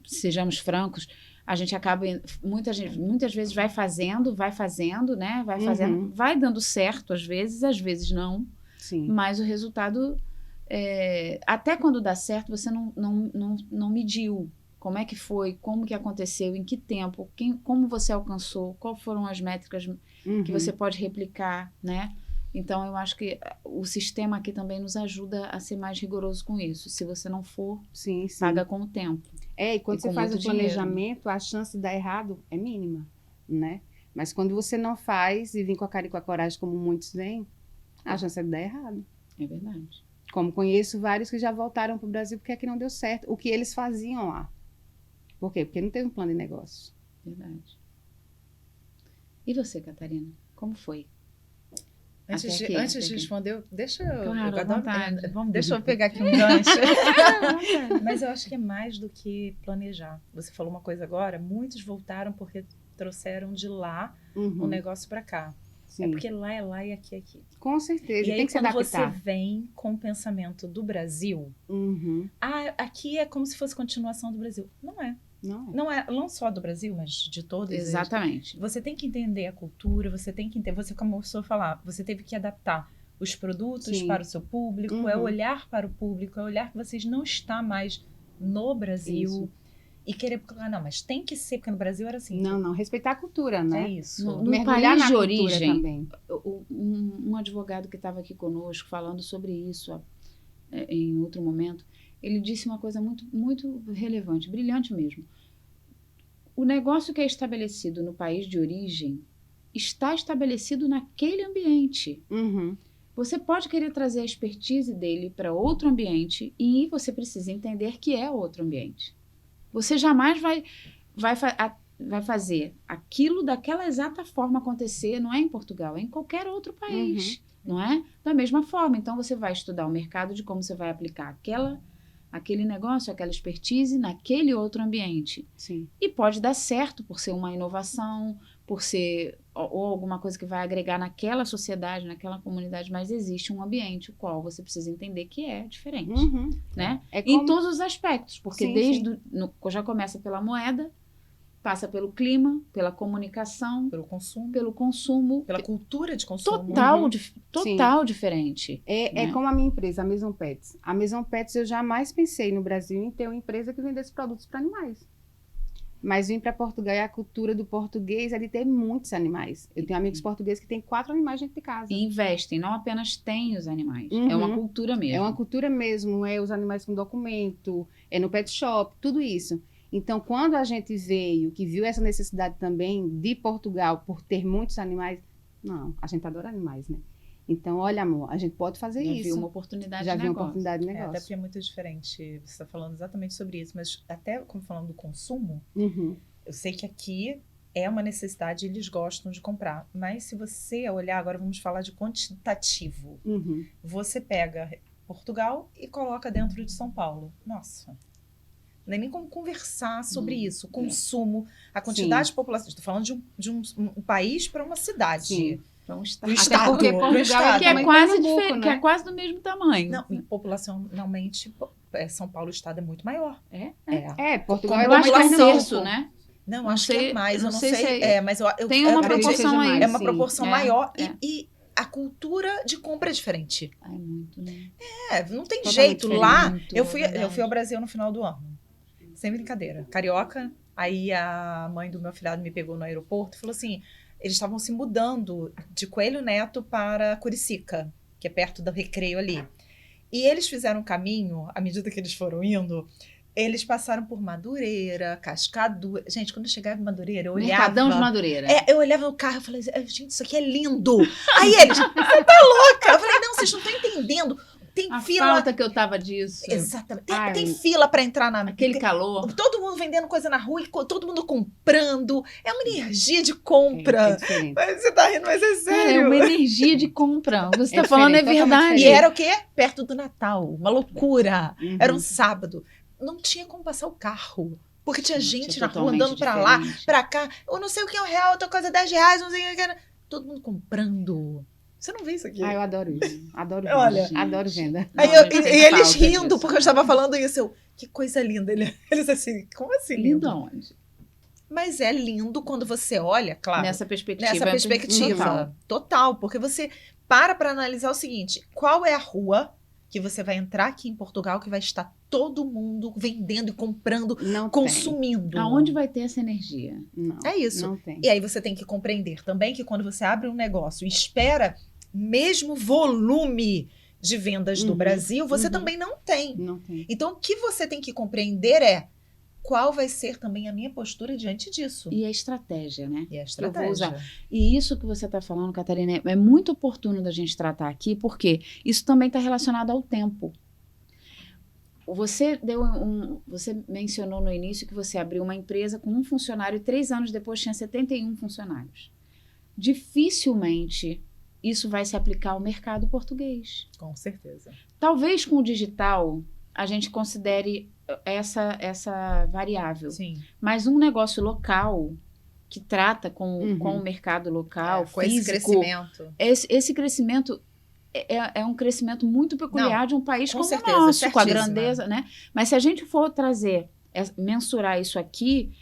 Speaker 1: sejamos francos, a gente acaba, muitas vezes vai fazendo, né? Vai fazendo, vai dando certo às vezes não.
Speaker 3: Sim.
Speaker 1: Mas o resultado, até quando dá certo, você não mediu como é que foi, como que aconteceu, em que tempo, como você alcançou, quais foram as métricas que você pode replicar, né? Então, eu acho que o sistema aqui também nos ajuda a ser mais rigoroso com isso. Se você não for,
Speaker 3: Sim.
Speaker 1: paga com o tempo.
Speaker 3: E quando você faz o
Speaker 1: muito dinheiro.
Speaker 3: planejamento, a chance de dar errado é mínima, né? Mas quando você não faz e vem com a cara e com a coragem, como muitos vêm, a chance é de dar errado.
Speaker 1: É verdade.
Speaker 3: Como conheço vários que já voltaram para o Brasil porque aqui não deu certo. O que eles faziam lá. Por quê? Porque não teve um plano de negócio.
Speaker 1: Verdade. E você, Catarina? Como foi?
Speaker 2: Antes de responder, deixa eu...
Speaker 1: Claro, à vontade.
Speaker 2: Deixa eu pegar aqui um gancho. Mas eu acho que é mais do que planejar. Você falou uma coisa agora, muitos voltaram porque trouxeram de lá o negócio para cá.
Speaker 3: Sim.
Speaker 2: É porque lá é lá e aqui é aqui.
Speaker 3: Com certeza.
Speaker 2: E aí,
Speaker 3: tem que se
Speaker 2: quando
Speaker 3: adaptar.
Speaker 2: você vem com o pensamento do Brasil, aqui é como se fosse continuação do Brasil. Não é. Não só do Brasil, mas de todos.
Speaker 1: Exatamente.
Speaker 2: Você tem que entender a cultura, você tem que entender, você começou a falar, você teve que adaptar os produtos para o seu público, é olhar para o público, é olhar que vocês não estão mais no Brasil.
Speaker 3: Isso.
Speaker 2: E querer, não, mas tem que ser, porque no Brasil era assim.
Speaker 3: Não, respeitar a cultura, né?
Speaker 2: É isso.
Speaker 1: No
Speaker 3: mergulhar
Speaker 1: país
Speaker 3: na
Speaker 1: de
Speaker 3: cultura
Speaker 1: origem,
Speaker 3: também.
Speaker 1: Um advogado que estava aqui conosco falando sobre isso em outro momento, ele disse uma coisa muito, muito relevante, brilhante mesmo. O negócio que é estabelecido no país de origem está estabelecido naquele ambiente. Você pode querer trazer a expertise dele para outro ambiente e você precisa entender que é outro ambiente. Você jamais vai fazer aquilo daquela exata forma acontecer, não é em Portugal, é em qualquer outro país, não é? Da mesma forma. Então, você vai estudar o mercado de como você vai aplicar aquele negócio, aquela expertise naquele outro ambiente.
Speaker 3: Sim.
Speaker 1: E pode dar certo por ser uma inovação, por ser ou alguma coisa que vai agregar naquela sociedade, naquela comunidade, mas existe um ambiente o qual você precisa entender que é diferente, né? Em todos os aspectos, porque já começa pela moeda, passa pelo clima, pela comunicação, pelo consumo,
Speaker 2: pela cultura de consumo.
Speaker 1: Total diferente.
Speaker 3: É como a minha empresa, a Maison Pets. A Maison Pets, eu jamais pensei no Brasil em ter uma empresa que vendesse produtos para animais. Mas vim para Portugal e a cultura do português é de ter muitos animais. Eu tenho amigos portugueses que têm 4 animais dentro de casa.
Speaker 1: E investem, não apenas têm os animais. É uma cultura mesmo.
Speaker 3: É uma cultura mesmo, é os animais com documento, é no pet shop, tudo isso. Então, quando a gente veio, que viu essa necessidade também de Portugal por ter muitos animais, não, a gente adora animais, né? Então, olha, amor, a gente pode fazer isso.
Speaker 1: Já viu uma oportunidade de
Speaker 3: negócio.
Speaker 1: negócio.
Speaker 3: Já viu uma oportunidade de negócio.
Speaker 2: Até porque é muito diferente. Você está falando exatamente sobre isso, mas até como falando do consumo, eu sei que aqui é uma necessidade, eles gostam de comprar. Mas se você olhar, agora vamos falar de quantitativo. Você pega Portugal e coloca dentro de São Paulo. Nossa, não é nem como conversar sobre isso. O consumo, a quantidade de população. Estou falando de um país para uma cidade.
Speaker 3: Sim.
Speaker 1: Para um
Speaker 2: Pro
Speaker 1: estado.
Speaker 2: estado,
Speaker 3: porque
Speaker 2: pro
Speaker 3: Portugal
Speaker 2: estado.
Speaker 1: Que é
Speaker 3: também
Speaker 1: quase
Speaker 3: Pernambuco,
Speaker 1: diferente,
Speaker 3: né?
Speaker 1: que é quase do mesmo tamanho.
Speaker 2: Não, e populacionalmente, São Paulo, o estado é muito maior.
Speaker 1: É?
Speaker 3: Portugal
Speaker 1: Eu acho que é um
Speaker 3: Pernambuco.
Speaker 1: terço, né?
Speaker 2: Não,
Speaker 1: Não
Speaker 2: acho que
Speaker 1: sei-
Speaker 2: é mais,
Speaker 1: não
Speaker 2: eu não
Speaker 1: sei
Speaker 2: sei.
Speaker 1: se é-
Speaker 2: Mas eu
Speaker 1: Tem uma
Speaker 2: acredito que
Speaker 1: proporção aí.
Speaker 2: é uma
Speaker 3: sim.
Speaker 2: proporção
Speaker 1: É,
Speaker 2: maior
Speaker 1: é.
Speaker 2: e a cultura de compra é diferente.
Speaker 1: É muito, né?
Speaker 2: Não tem
Speaker 3: Totalmente
Speaker 2: jeito.
Speaker 3: diferente.
Speaker 2: Lá,
Speaker 1: Muito,
Speaker 2: eu
Speaker 1: é
Speaker 2: fui
Speaker 1: verdade.
Speaker 2: ao Brasil no final do ano. Sem brincadeira. Carioca. Aí a mãe do meu filhado me pegou no aeroporto e falou assim, eles estavam se mudando de Coelho Neto para Curicica, que é perto do Recreio ali. E eles fizeram um caminho, à medida que eles foram indo, eles passaram por Madureira, Cascadura. Gente, quando eu chegava em Madureira, eu olhava...
Speaker 1: Mercadão de Madureira.
Speaker 2: Eu olhava no carro e falei, gente, isso aqui é lindo. Aí eles, você tá louca? Eu falei, não, vocês não estão entendendo. Tem
Speaker 1: A
Speaker 2: fila...
Speaker 1: falta que eu tava disso.
Speaker 2: Exatamente.
Speaker 3: Ai,
Speaker 2: Tem fila para entrar na...
Speaker 1: Aquele calor.
Speaker 2: Todo mundo vendendo coisa na rua e todo mundo comprando. É uma energia de
Speaker 3: É
Speaker 2: compra.
Speaker 3: diferente.
Speaker 2: Mas você tá rindo, mas é
Speaker 1: Cara, é
Speaker 2: sério.
Speaker 1: uma energia de compra. O que você
Speaker 3: É
Speaker 1: tá falando é
Speaker 3: diferente, totalmente
Speaker 1: verdade.
Speaker 2: E
Speaker 3: diferente.
Speaker 2: era o quê? Perto do Natal. Uma loucura.
Speaker 3: Uhum.
Speaker 2: Era um sábado. Não tinha como passar o carro. Porque tinha gente
Speaker 1: Isso é
Speaker 2: na rua
Speaker 1: totalmente
Speaker 2: andando pra lá,
Speaker 1: diferente.
Speaker 2: pra cá. Eu não sei o que é um real, outra coisa R$10, não sei o que era. Todo mundo comprando. Você não vê isso aqui?
Speaker 3: Eu adoro isso. Adoro venda.
Speaker 2: Olha.
Speaker 3: Adoro venda.
Speaker 2: Aí
Speaker 1: Não,
Speaker 2: eu-
Speaker 1: a gente
Speaker 2: e
Speaker 1: tem
Speaker 2: eles
Speaker 1: falta
Speaker 2: rindo,
Speaker 1: disso,
Speaker 2: porque eu
Speaker 1: né?
Speaker 2: estava falando isso. Eu, que coisa linda. Eles assim, como assim lindo?
Speaker 1: Lindo aonde?
Speaker 2: Mas é lindo quando você olha, claro,
Speaker 1: Nessa perspectiva.
Speaker 2: nessa perspectiva. Total, porque você para analisar o seguinte: qual é a rua que você vai entrar aqui em Portugal que vai estar todo mundo vendendo e comprando,
Speaker 3: Não
Speaker 2: consumindo?
Speaker 1: Aonde vai ter essa energia?
Speaker 3: tem. Não.
Speaker 2: É isso.
Speaker 3: Não tem.
Speaker 2: E aí você tem que compreender também que quando você abre um negócio e espera mesmo volume de vendas do
Speaker 3: Uhum,
Speaker 2: Brasil, você
Speaker 3: uhum.
Speaker 2: também não tem.
Speaker 3: Não tem.
Speaker 2: Então, o que você tem que compreender é qual vai ser também a minha postura diante disso.
Speaker 1: E a estratégia, né?
Speaker 2: E a
Speaker 1: Eu
Speaker 2: estratégia.
Speaker 1: vou usar. E isso que você está falando, Catarina, é muito oportuno da gente tratar aqui, porque isso também está relacionado ao tempo. Você você mencionou no início que você abriu uma empresa com um funcionário e 3 anos depois tinha 71 funcionários. Dificilmente isso vai se aplicar ao mercado português.
Speaker 2: Com certeza.
Speaker 1: Talvez com o digital a gente considere essa variável.
Speaker 2: Sim.
Speaker 1: Mas um negócio local que trata com
Speaker 3: Uhum.
Speaker 1: o mercado local,
Speaker 2: Com esse
Speaker 1: físico,
Speaker 2: crescimento.
Speaker 1: esse crescimento é um crescimento muito peculiar de um país
Speaker 2: com
Speaker 1: como
Speaker 2: certeza,
Speaker 1: o nosso, com a
Speaker 2: certíssima.
Speaker 1: grandeza, né? Mas se a gente for mensurar isso aqui,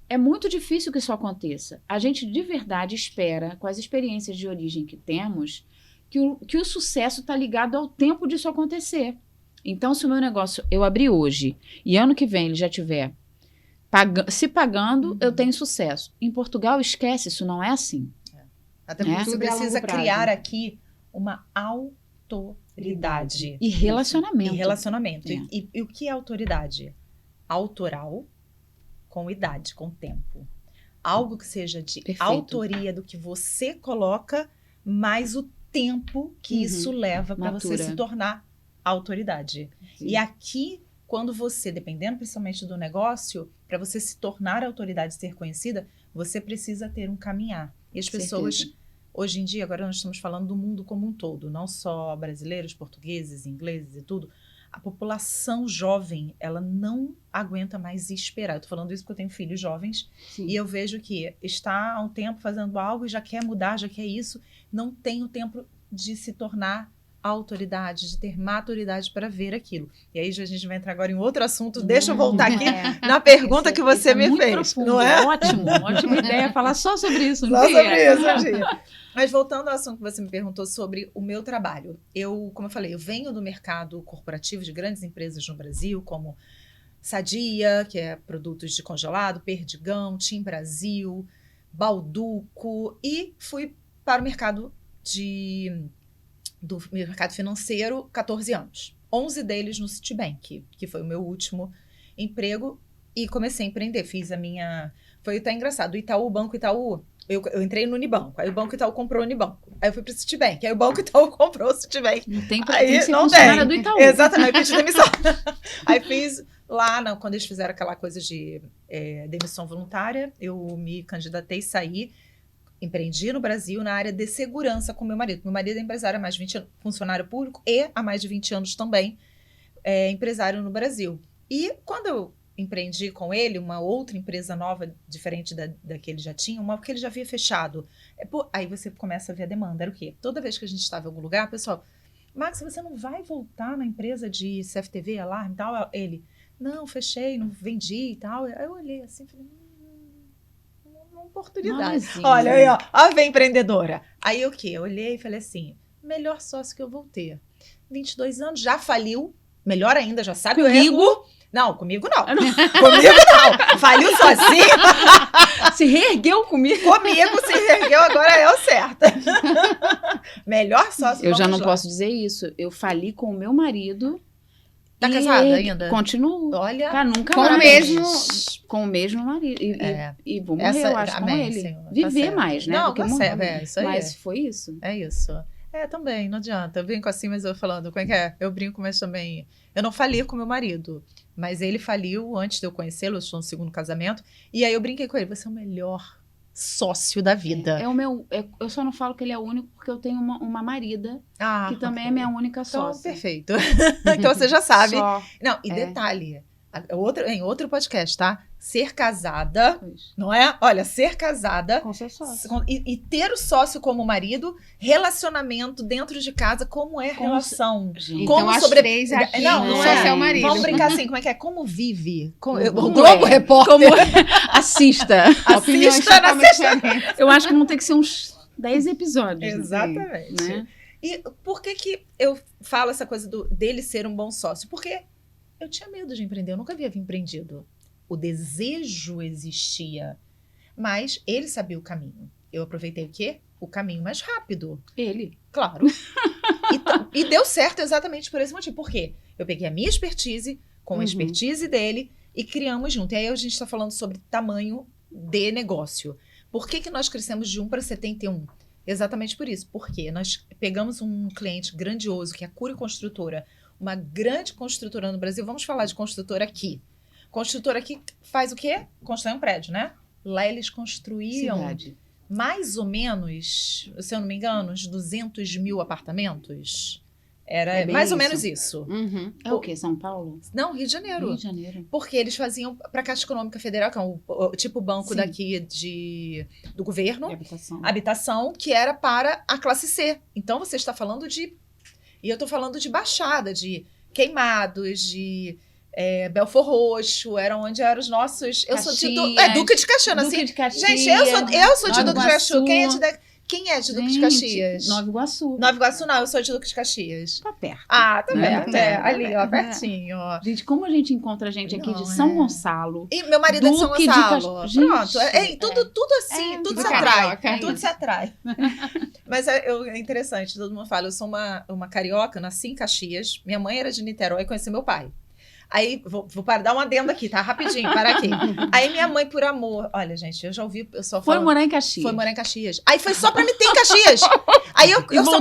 Speaker 1: é muito difícil que isso aconteça. A gente de verdade espera, com as experiências de origem que temos, que o sucesso está ligado ao tempo disso acontecer. Então, se o meu negócio eu abri hoje e ano que vem ele já tiver se pagando, eu tenho sucesso. Em Portugal, esquece, isso não é assim.
Speaker 2: Até porque
Speaker 1: É.
Speaker 2: você
Speaker 3: Tudo é a
Speaker 2: precisa
Speaker 3: longo prazo.
Speaker 2: criar aqui uma autoridade.
Speaker 1: E relacionamento.
Speaker 2: E relacionamento.
Speaker 1: É.
Speaker 2: E o que é autoridade? Autoral com idade, com tempo. Algo que seja de
Speaker 1: Perfeito.
Speaker 2: autoria do que você coloca, mais o tempo que
Speaker 3: Uhum.
Speaker 2: isso leva para você
Speaker 1: Matura.
Speaker 2: se tornar autoridade.
Speaker 3: Sim.
Speaker 2: E aqui, quando você, dependendo principalmente do negócio, para você se tornar autoridade, ser conhecida, você precisa ter um caminhar. E as pessoas,
Speaker 1: Certeza.
Speaker 2: hoje em dia, agora nós estamos falando do mundo como um todo, não só brasileiros, portugueses, ingleses e tudo. A população jovem, ela não aguenta mais esperar. Eu tô falando isso porque eu tenho filhos jovens
Speaker 3: Sim.
Speaker 2: e eu vejo que está há um tempo fazendo algo e já quer mudar, já quer isso, não tem o tempo de se tornar autoridade, de ter maturidade para ver aquilo. E aí a gente vai entrar agora em outro assunto. Deixa eu voltar aqui
Speaker 3: É.
Speaker 2: na pergunta que
Speaker 1: Isso
Speaker 2: você
Speaker 1: é
Speaker 2: me
Speaker 1: muito
Speaker 2: fez.
Speaker 1: profundo,
Speaker 2: Não é?
Speaker 1: Ótimo, ótima ideia falar só sobre isso.
Speaker 2: Só
Speaker 1: não
Speaker 2: sobre
Speaker 1: é?
Speaker 2: isso, Gia. Mas voltando ao assunto que você me perguntou sobre o meu trabalho. Eu, como eu falei, eu venho do mercado corporativo de grandes empresas no Brasil, como Sadia, que é produtos de congelado, Perdigão, Tim Brasil, Balduco, e fui para o mercado do mercado financeiro 14 anos. 11 deles no Citibank, que foi o meu último emprego, e comecei a empreender. Fiz a minha... Foi até engraçado. O Banco Itaú, eu entrei no Unibanco, aí o Banco Itaú comprou o Unibanco. Aí eu fui para o Citibank, aí o Banco Itaú comprou o Citibank.
Speaker 1: Não tem,
Speaker 2: Aí
Speaker 1: tem que ser
Speaker 2: não
Speaker 1: funcionária
Speaker 2: tem.
Speaker 1: do Itaú.
Speaker 2: Exatamente, pedi demissão. Aí fiz lá, quando eles fizeram aquela coisa de demissão voluntária, eu me candidatei e saí. Empreendi no Brasil na área de segurança com meu marido. Meu marido é empresário há mais de 20 anos, funcionário público e há mais de 20 anos também empresário no Brasil. E quando eu empreendi com ele uma outra empresa nova, diferente da que ele já tinha, uma que ele já havia fechado. Aí você começa a ver a demanda. Era o quê? Toda vez que a gente estava em algum lugar, pessoal, Max, você não vai voltar na empresa de CFTV, alarme e tal? Ele, não, fechei, não vendi e tal. Aí eu olhei assim e falei, uma oportunidade.
Speaker 1: Maravilha.
Speaker 2: Olha aí, ó, vem empreendedora. Aí o quê? Eu olhei e falei assim, melhor sócio que eu vou ter. 22 anos, já faliu, melhor ainda, já sabe
Speaker 1: Comigo?
Speaker 2: o erro. Não, comigo não. Comigo não. Faliu sozinho.
Speaker 1: Se reergueu comigo.
Speaker 2: Comigo se reergueu, agora é o certo. Melhor sócio.
Speaker 1: Eu já
Speaker 2: vamos
Speaker 1: não
Speaker 2: lá.
Speaker 1: posso dizer isso. Eu fali com o meu marido.
Speaker 2: Tá
Speaker 1: e
Speaker 2: casada
Speaker 1: ele
Speaker 2: ainda?
Speaker 1: Continuo.
Speaker 2: Olha.
Speaker 1: Tá, nunca
Speaker 3: Com o
Speaker 1: mais. Com o mesmo marido.
Speaker 2: É.
Speaker 1: E vou morrer, eu acho, com
Speaker 2: amém,
Speaker 1: ele.
Speaker 2: Senhor, tá
Speaker 1: Viver
Speaker 2: certo.
Speaker 1: mais, né?
Speaker 2: Não,
Speaker 1: do que
Speaker 2: tá
Speaker 1: morrer.
Speaker 2: certo. É, isso aí.
Speaker 1: Mas foi isso.
Speaker 2: É isso. Também, não adianta. Eu brinco assim, mas eu falando, como é que é? Eu brinco, mas também... Eu não fali com meu marido, mas ele faliu antes de eu conhecê-lo, eu estou no segundo casamento, e aí eu brinquei com ele, você é o melhor sócio da vida.
Speaker 1: É o meu. Eu só não falo que ele é o único porque eu tenho uma marida que também é minha única
Speaker 2: Então,
Speaker 1: sócia.
Speaker 2: perfeito. Então você já sabe.
Speaker 1: Só.
Speaker 2: Não, e
Speaker 1: É.
Speaker 2: detalhe, em outro podcast, tá? Ser casada,
Speaker 1: Pois.
Speaker 2: não é? Olha, ser casada
Speaker 3: Com seu sócio.
Speaker 2: e ter o sócio como marido, relacionamento dentro de casa, como é a
Speaker 1: Como
Speaker 2: relação.
Speaker 1: Gente,
Speaker 3: Então,
Speaker 2: Como
Speaker 3: as
Speaker 2: sobre-
Speaker 3: 3 aqui,
Speaker 2: Não,
Speaker 3: não
Speaker 1: não
Speaker 3: sócio
Speaker 1: é.
Speaker 3: é o marido.
Speaker 2: Vamos brincar assim, como é que é? Como vive?
Speaker 1: Como
Speaker 2: O Globo
Speaker 1: é?
Speaker 2: Repórter.
Speaker 1: Como... Assista.
Speaker 3: Opiniões
Speaker 2: Assista na
Speaker 3: totalmente diferentes.
Speaker 1: Eu acho que vão ter que ser uns 10 episódios.
Speaker 2: Exatamente.
Speaker 1: Né?
Speaker 2: E por que eu falo essa coisa dele ser um bom sócio? Porque eu tinha medo de empreender, eu nunca havia empreendido. O desejo existia, mas ele sabia o caminho. Eu aproveitei o quê? O caminho mais rápido.
Speaker 1: Ele.
Speaker 2: Claro. E deu certo exatamente por esse motivo. Por quê? Eu peguei a minha expertise com a expertise dele e criamos junto. E aí a gente está falando sobre tamanho de negócio. Por que nós crescemos de 1 para 71? Exatamente por isso. Porque nós pegamos um cliente grandioso, que é a Cury Construtora, uma grande construtora no Brasil. Vamos falar de construtora aqui. Construtora aqui faz o quê? Constrói um prédio, né? Lá eles construíam
Speaker 1: Cidade.
Speaker 2: mais ou menos, se eu não me engano, uns 200 mil apartamentos. Era
Speaker 1: É bem
Speaker 2: mais ou
Speaker 1: isso.
Speaker 2: menos isso.
Speaker 3: Uhum.
Speaker 1: É o quê? São Paulo?
Speaker 2: Não, Rio de Janeiro.
Speaker 1: Rio de Janeiro.
Speaker 2: Porque eles faziam para a Caixa Econômica Federal, que é o tipo banco
Speaker 1: Sim.
Speaker 2: daqui do governo,
Speaker 1: De habitação.
Speaker 2: habitação, que era para a classe C. Então você está falando de... E eu estou falando de Baixada, de Queimados, de Belfor Roxo, onde eram os nossos... Eu sou de
Speaker 1: Caxias.
Speaker 2: Duque de Caxias,
Speaker 1: Duque
Speaker 2: assim.
Speaker 1: de Caxias.
Speaker 2: Gente, eu sou de
Speaker 1: Nova
Speaker 2: Duque de Caxias.
Speaker 1: Iguaçu.
Speaker 2: Quem é de Duque de
Speaker 1: Gente,
Speaker 2: Caxias?
Speaker 1: Nova Iguaçu.
Speaker 2: Nova Iguaçu, não, eu sou de Duque de Caxias.
Speaker 1: Tá perto.
Speaker 2: Ah, tá
Speaker 1: Né?
Speaker 2: perto,
Speaker 1: É,
Speaker 2: ali, ó,
Speaker 1: é.
Speaker 2: pertinho, ó.
Speaker 1: Gente, como a gente encontra gente aqui
Speaker 2: Não,
Speaker 1: de São
Speaker 2: é.
Speaker 1: Gonçalo.
Speaker 2: E meu marido é de São
Speaker 1: Duque de
Speaker 2: Gonçalo.
Speaker 1: Gente,
Speaker 2: Pronto, tudo assim,
Speaker 1: É,
Speaker 2: tudo
Speaker 1: tudo
Speaker 2: se atrai.
Speaker 3: carioca,
Speaker 2: Tudo
Speaker 1: isso.
Speaker 2: se atrai. Mas é interessante, todo mundo fala, eu sou uma carioca, nasci em Caxias, minha mãe era de Niterói, conheci meu pai. Aí, vou dar um adendo aqui, tá? Rapidinho, para aqui. Aí minha mãe, por amor... Olha, gente, eu já ouvi o pessoal
Speaker 1: Foi
Speaker 2: falando...
Speaker 1: morar em Caxias.
Speaker 2: Foi morar em Caxias. Aí foi só pra me ter em Caxias. Aí eu só
Speaker 1: voltou.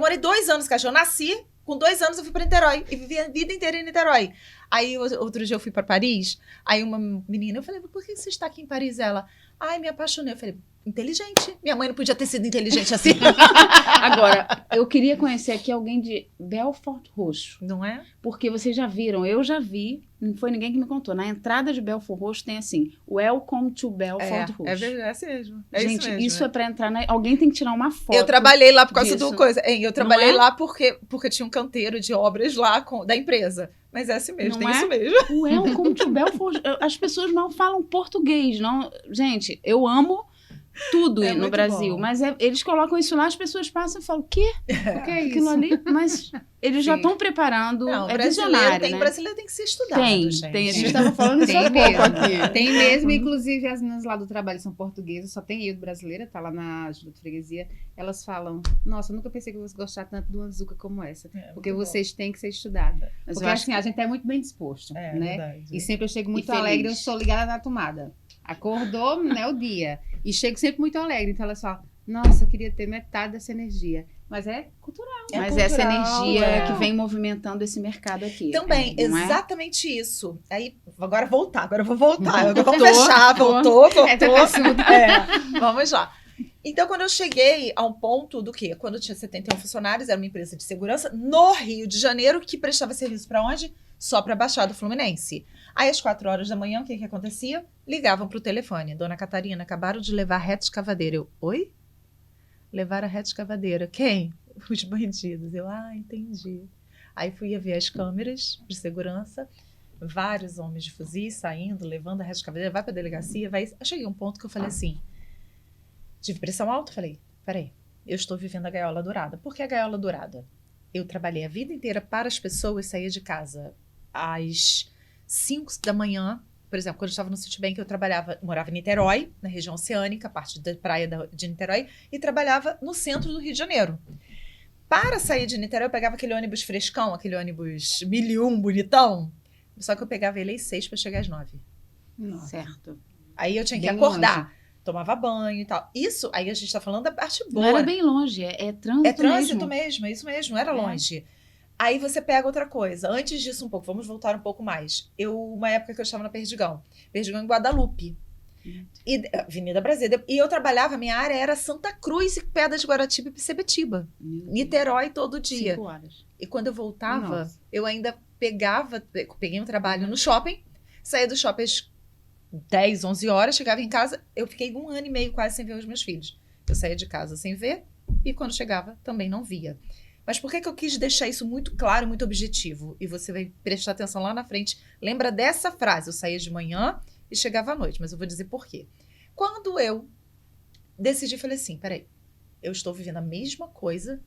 Speaker 2: morei 2 anos em Caxias. Eu nasci, com 2 anos eu fui pra Niterói. E vivi a vida inteira em Niterói. Aí outro dia eu fui pra Paris. Aí uma menina, eu falei, por que você está aqui em Paris? Ela, ai, me apaixonei. Eu falei, inteligente. Minha mãe não podia ter sido inteligente assim.
Speaker 1: Agora, eu queria conhecer aqui alguém de Belfort Roxo.
Speaker 2: Não é?
Speaker 1: Porque vocês já viram, eu já vi, não foi ninguém que me contou. Na entrada de Belfort Roxo tem assim, Welcome to Belfort Roxo.
Speaker 2: É verdade, é assim mesmo. É
Speaker 1: Gente,
Speaker 2: isso mesmo.
Speaker 1: isso é pra entrar, né? Alguém tem que tirar uma foto.
Speaker 2: Eu trabalhei lá por causa
Speaker 1: disso.
Speaker 2: do coisa. Hein, eu trabalhei
Speaker 1: Não é?
Speaker 2: lá porque tinha um canteiro de obras lá da empresa. Mas é assim mesmo,
Speaker 1: Não
Speaker 2: tem
Speaker 1: é?
Speaker 2: isso mesmo.
Speaker 1: Welcome to Belfort. As pessoas mal falam português, não. Gente, eu amo tudo
Speaker 2: É
Speaker 1: no
Speaker 2: muito
Speaker 1: Brasil,
Speaker 2: bom.
Speaker 1: mas eles colocam isso lá, as pessoas passam e falam, o quê?
Speaker 3: O que é
Speaker 1: Aquilo
Speaker 3: isso?
Speaker 1: ali? Mas eles já
Speaker 2: Sim.
Speaker 1: estão preparando,
Speaker 2: Não,
Speaker 1: é visionário, né?
Speaker 2: brasileiro tem que ser estudado,
Speaker 1: Tem,
Speaker 2: gente.
Speaker 1: tem. A gente estava falando isso há
Speaker 3: Tem
Speaker 1: pouco
Speaker 3: mesmo.
Speaker 1: aqui.
Speaker 3: Tem mesmo, inclusive as meninas lá do trabalho são portuguesas, só tem eu brasileira, tá lá na ajuda de freguesia. Elas falam, nossa, eu nunca pensei que eu fosse gostar tanto de uma Zuca como essa.
Speaker 2: É,
Speaker 3: Porque
Speaker 2: muito bom.
Speaker 3: vocês têm que ser estudados.
Speaker 1: Mas
Speaker 3: Porque
Speaker 1: eu acho
Speaker 3: assim, a gente é muito bem disposto,
Speaker 2: É,
Speaker 3: né?
Speaker 2: verdade.
Speaker 3: E sempre eu chego muito
Speaker 1: feliz.
Speaker 3: alegre, eu sou ligada na tomada. Acordou, né, o dia. E chego sempre muito alegre. Então elas falam, nossa, eu queria ter metade dessa energia. Mas é cultural.
Speaker 1: Mas
Speaker 2: cultural,
Speaker 1: essa energia
Speaker 2: é.
Speaker 1: que vem movimentando esse mercado aqui.
Speaker 2: Também,
Speaker 1: não é?
Speaker 2: exatamente isso. Aí, agora eu vou voltar. Vamos
Speaker 1: Voltou,
Speaker 2: fechar, voltou. Vamos lá. Então, quando eu cheguei a um ponto do quê? Quando eu tinha 71 funcionários, era uma empresa de segurança no Rio de Janeiro, que prestava serviço para onde? só para a Baixada Fluminense. Aí, às 4 horas da manhã, o que acontecia? Ligavam para o telefone. Dona Catarina, acabaram de levar a reta escavadeira. Eu, oi? Levaram a reta escavadeira. Quem? Os bandidos. Eu, entendi. Aí fui ver as câmeras de segurança, vários homens de fuzis saindo, levando a reta escavadeira, vai para a delegacia, vai. Eu cheguei a um ponto que eu falei assim, tive pressão alta, falei, peraí, eu estou vivendo a gaiola dourada. Por que a gaiola dourada? Eu trabalhei a vida inteira para as pessoas, saía de casa às 5 da manhã. Por exemplo, quando eu estava no Citibank, eu morava em Niterói, na região oceânica, parte da praia de Niterói, e trabalhava no centro do Rio de Janeiro. Para sair de Niterói, eu pegava aquele ônibus frescão, aquele ônibus 1001, bonitão. Só que eu pegava ele às 6 para chegar às 9.
Speaker 3: Nossa.
Speaker 1: Certo.
Speaker 2: Aí eu tinha que
Speaker 3: Bem
Speaker 2: acordar.
Speaker 3: longe.
Speaker 2: Tomava banho e tal. Isso, aí a gente tá falando da parte boa.
Speaker 1: Não era bem longe, é trânsito,
Speaker 2: É trânsito
Speaker 1: mesmo.
Speaker 2: mesmo, é isso mesmo, não era longe. Aí você pega outra coisa. Antes disso um pouco, vamos voltar um pouco mais. Uma época que eu estava na Perdigão em Guadalupe. E, Avenida Brasília. E eu trabalhava, minha área era Santa Cruz, e Pedras de Guaratiba e Pissebetiba. Niterói todo dia.
Speaker 1: 5 horas.
Speaker 2: E quando eu voltava,
Speaker 3: Nossa.
Speaker 2: eu ainda peguei um trabalho no shopping, saía do shopping às 10, 11 horas, chegava em casa, eu fiquei 1 ano e meio quase sem ver os meus filhos. Eu saía de casa sem ver e quando chegava também não via. Mas por que eu quis deixar isso muito claro, muito objetivo? E você vai prestar atenção lá na frente. Lembra dessa frase, eu saía de manhã e chegava à noite, mas eu vou dizer por quê. Quando eu decidi, falei assim, peraí, eu estou vivendo a mesma coisa,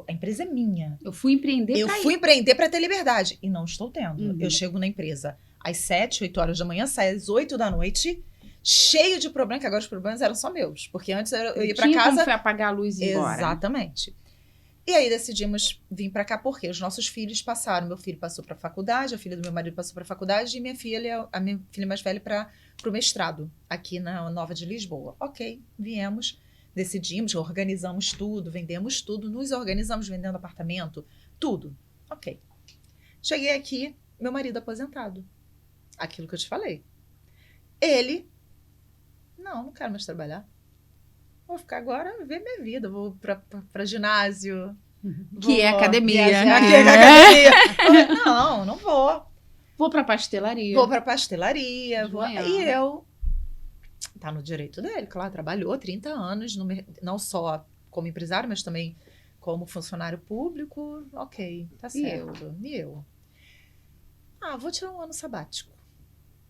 Speaker 2: a empresa é minha.
Speaker 1: Eu fui empreender
Speaker 2: Eu
Speaker 1: pra
Speaker 2: fui empreender para ter liberdade e não estou tendo.
Speaker 1: Uhum.
Speaker 2: Eu chego na empresa às 7, 8 horas da manhã, saio às 8 da noite, cheio de problemas, que agora os problemas eram só meus. Porque antes eu ia para
Speaker 1: Tinha
Speaker 2: casa...
Speaker 1: como foi apagar a luz e ir embora.
Speaker 2: Exatamente. E aí decidimos vir para cá porque os nossos filhos passaram. Meu filho passou para a faculdade, a filha do meu marido passou para a faculdade e a minha filha mais velha para o mestrado aqui na Nova de Lisboa. Ok, viemos, decidimos, organizamos tudo, vendemos tudo, nos organizamos vendendo apartamento, tudo. Ok. Cheguei aqui, meu marido aposentado. Aquilo que eu te falei. Ele, não quero mais trabalhar. Vou ficar agora, ver minha vida. Vou para ginásio.
Speaker 1: Que é academia.
Speaker 2: Viajar,
Speaker 1: né?
Speaker 2: que é academia. Não vou.
Speaker 1: Vou pra pastelaria.
Speaker 2: Vou para pastelaria.
Speaker 1: De manhã.
Speaker 2: E eu... Tá no direito dele, claro. Trabalhou 30 anos, não só como empresário, mas também como funcionário público. Ok, tá certo. E eu? Vou tirar um ano sabático.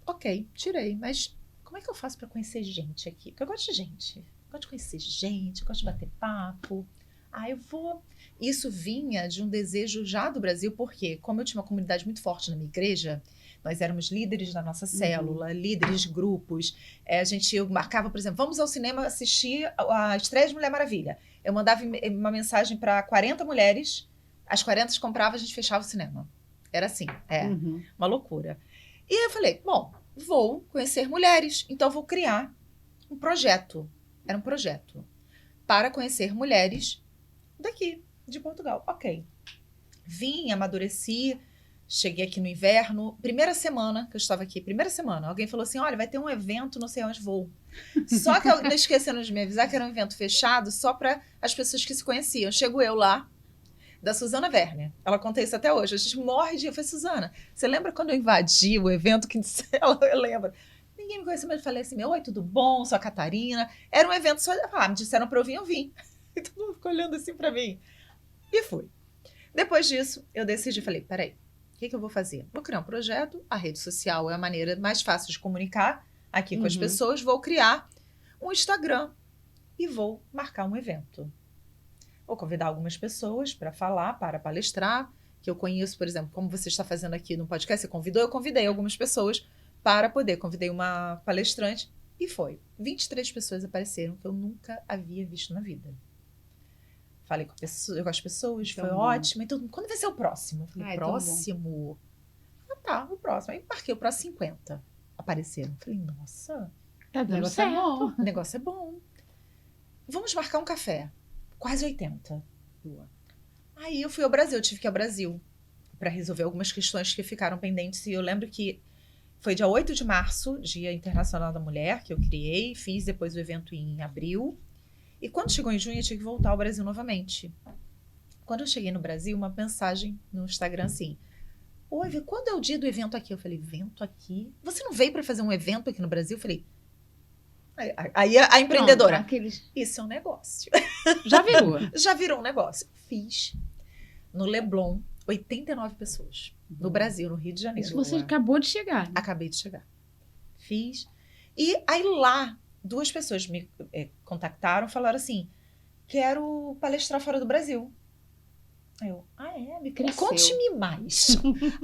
Speaker 2: Ok, tirei. Mas como é que eu faço para conhecer gente aqui? Porque eu gosto de gente. Gosto de conhecer gente, gosto de bater papo. Eu vou... Isso vinha de um desejo já do Brasil, porque como eu tinha uma comunidade muito forte na minha igreja, nós éramos líderes da nossa célula, líderes de grupos. Eu marcava, por exemplo, vamos ao cinema assistir a estreia de Mulher Maravilha. Eu mandava uma mensagem para 40 mulheres, as 40 compravam, a gente fechava o cinema. Era assim, uma loucura. E aí eu falei, bom, vou conhecer mulheres, então vou criar um projeto. Era um projeto para conhecer mulheres daqui, de Portugal. Ok. Vim, amadureci, cheguei aqui no inverno. Primeira semana que eu estava aqui, alguém falou assim, olha, vai ter um evento, não sei onde vou. Só que eu esqueceram de me avisar que era um evento fechado só para as pessoas que se conheciam. Chego eu lá, da Suzana Werner. Ela conta isso até hoje. A gente morre de... Eu falei, Suzana, você lembra quando eu invadi o evento que eu lembro? Ninguém me conhecia, mas eu falei assim, oi, tudo bom? Sou a Catarina. Era um evento só... me disseram pra eu vir, eu vim. E todo mundo ficou olhando assim pra mim. E fui. Depois disso, eu decidi, falei, peraí, o que eu vou fazer? Vou criar um projeto, a rede social é a maneira mais fácil de comunicar aqui com as pessoas, vou criar um Instagram e vou marcar um evento. Vou convidar algumas pessoas para falar, para palestrar, que eu conheço, por exemplo, como você está fazendo aqui no podcast, você convidou, eu convidei algumas pessoas para poder, convidei uma palestrante e foi. 23 pessoas apareceram que eu nunca havia visto na vida. Falei com as pessoas, foi ótimo. E todo mundo, quando vai ser o próximo? Eu falei, próximo? O próximo. Aí marquei o próximo 50. Apareceram. Falei, nossa,
Speaker 1: tá dando certo.
Speaker 2: O negócio é bom. Vamos marcar um café. Quase 80. Boa. Aí eu fui ao Brasil, eu tive que ir ao Brasil para resolver algumas questões que ficaram pendentes. E eu lembro que foi dia 8 de março, Dia Internacional da Mulher, que eu criei. Fiz depois o evento em abril. E quando chegou em junho, eu tinha que voltar ao Brasil novamente. Quando eu cheguei no Brasil, uma mensagem no Instagram assim, Oi, quando é o dia do evento aqui? Eu falei, evento aqui? Você não veio para fazer um evento aqui no Brasil? Eu falei, aí a empreendedora,
Speaker 1: Pronto, aqueles...
Speaker 2: isso é um negócio.
Speaker 1: Já virou.
Speaker 2: Já virou um negócio. Fiz no Leblon 89 pessoas. No Brasil, no Rio de Janeiro.
Speaker 1: Isso você acabou de chegar. Né?
Speaker 2: Acabei de chegar. Fiz. E aí lá, 2 pessoas me contactaram, falaram assim, quero palestrar fora do Brasil. Aí eu, me
Speaker 1: Cresceu.
Speaker 2: conte-me mais.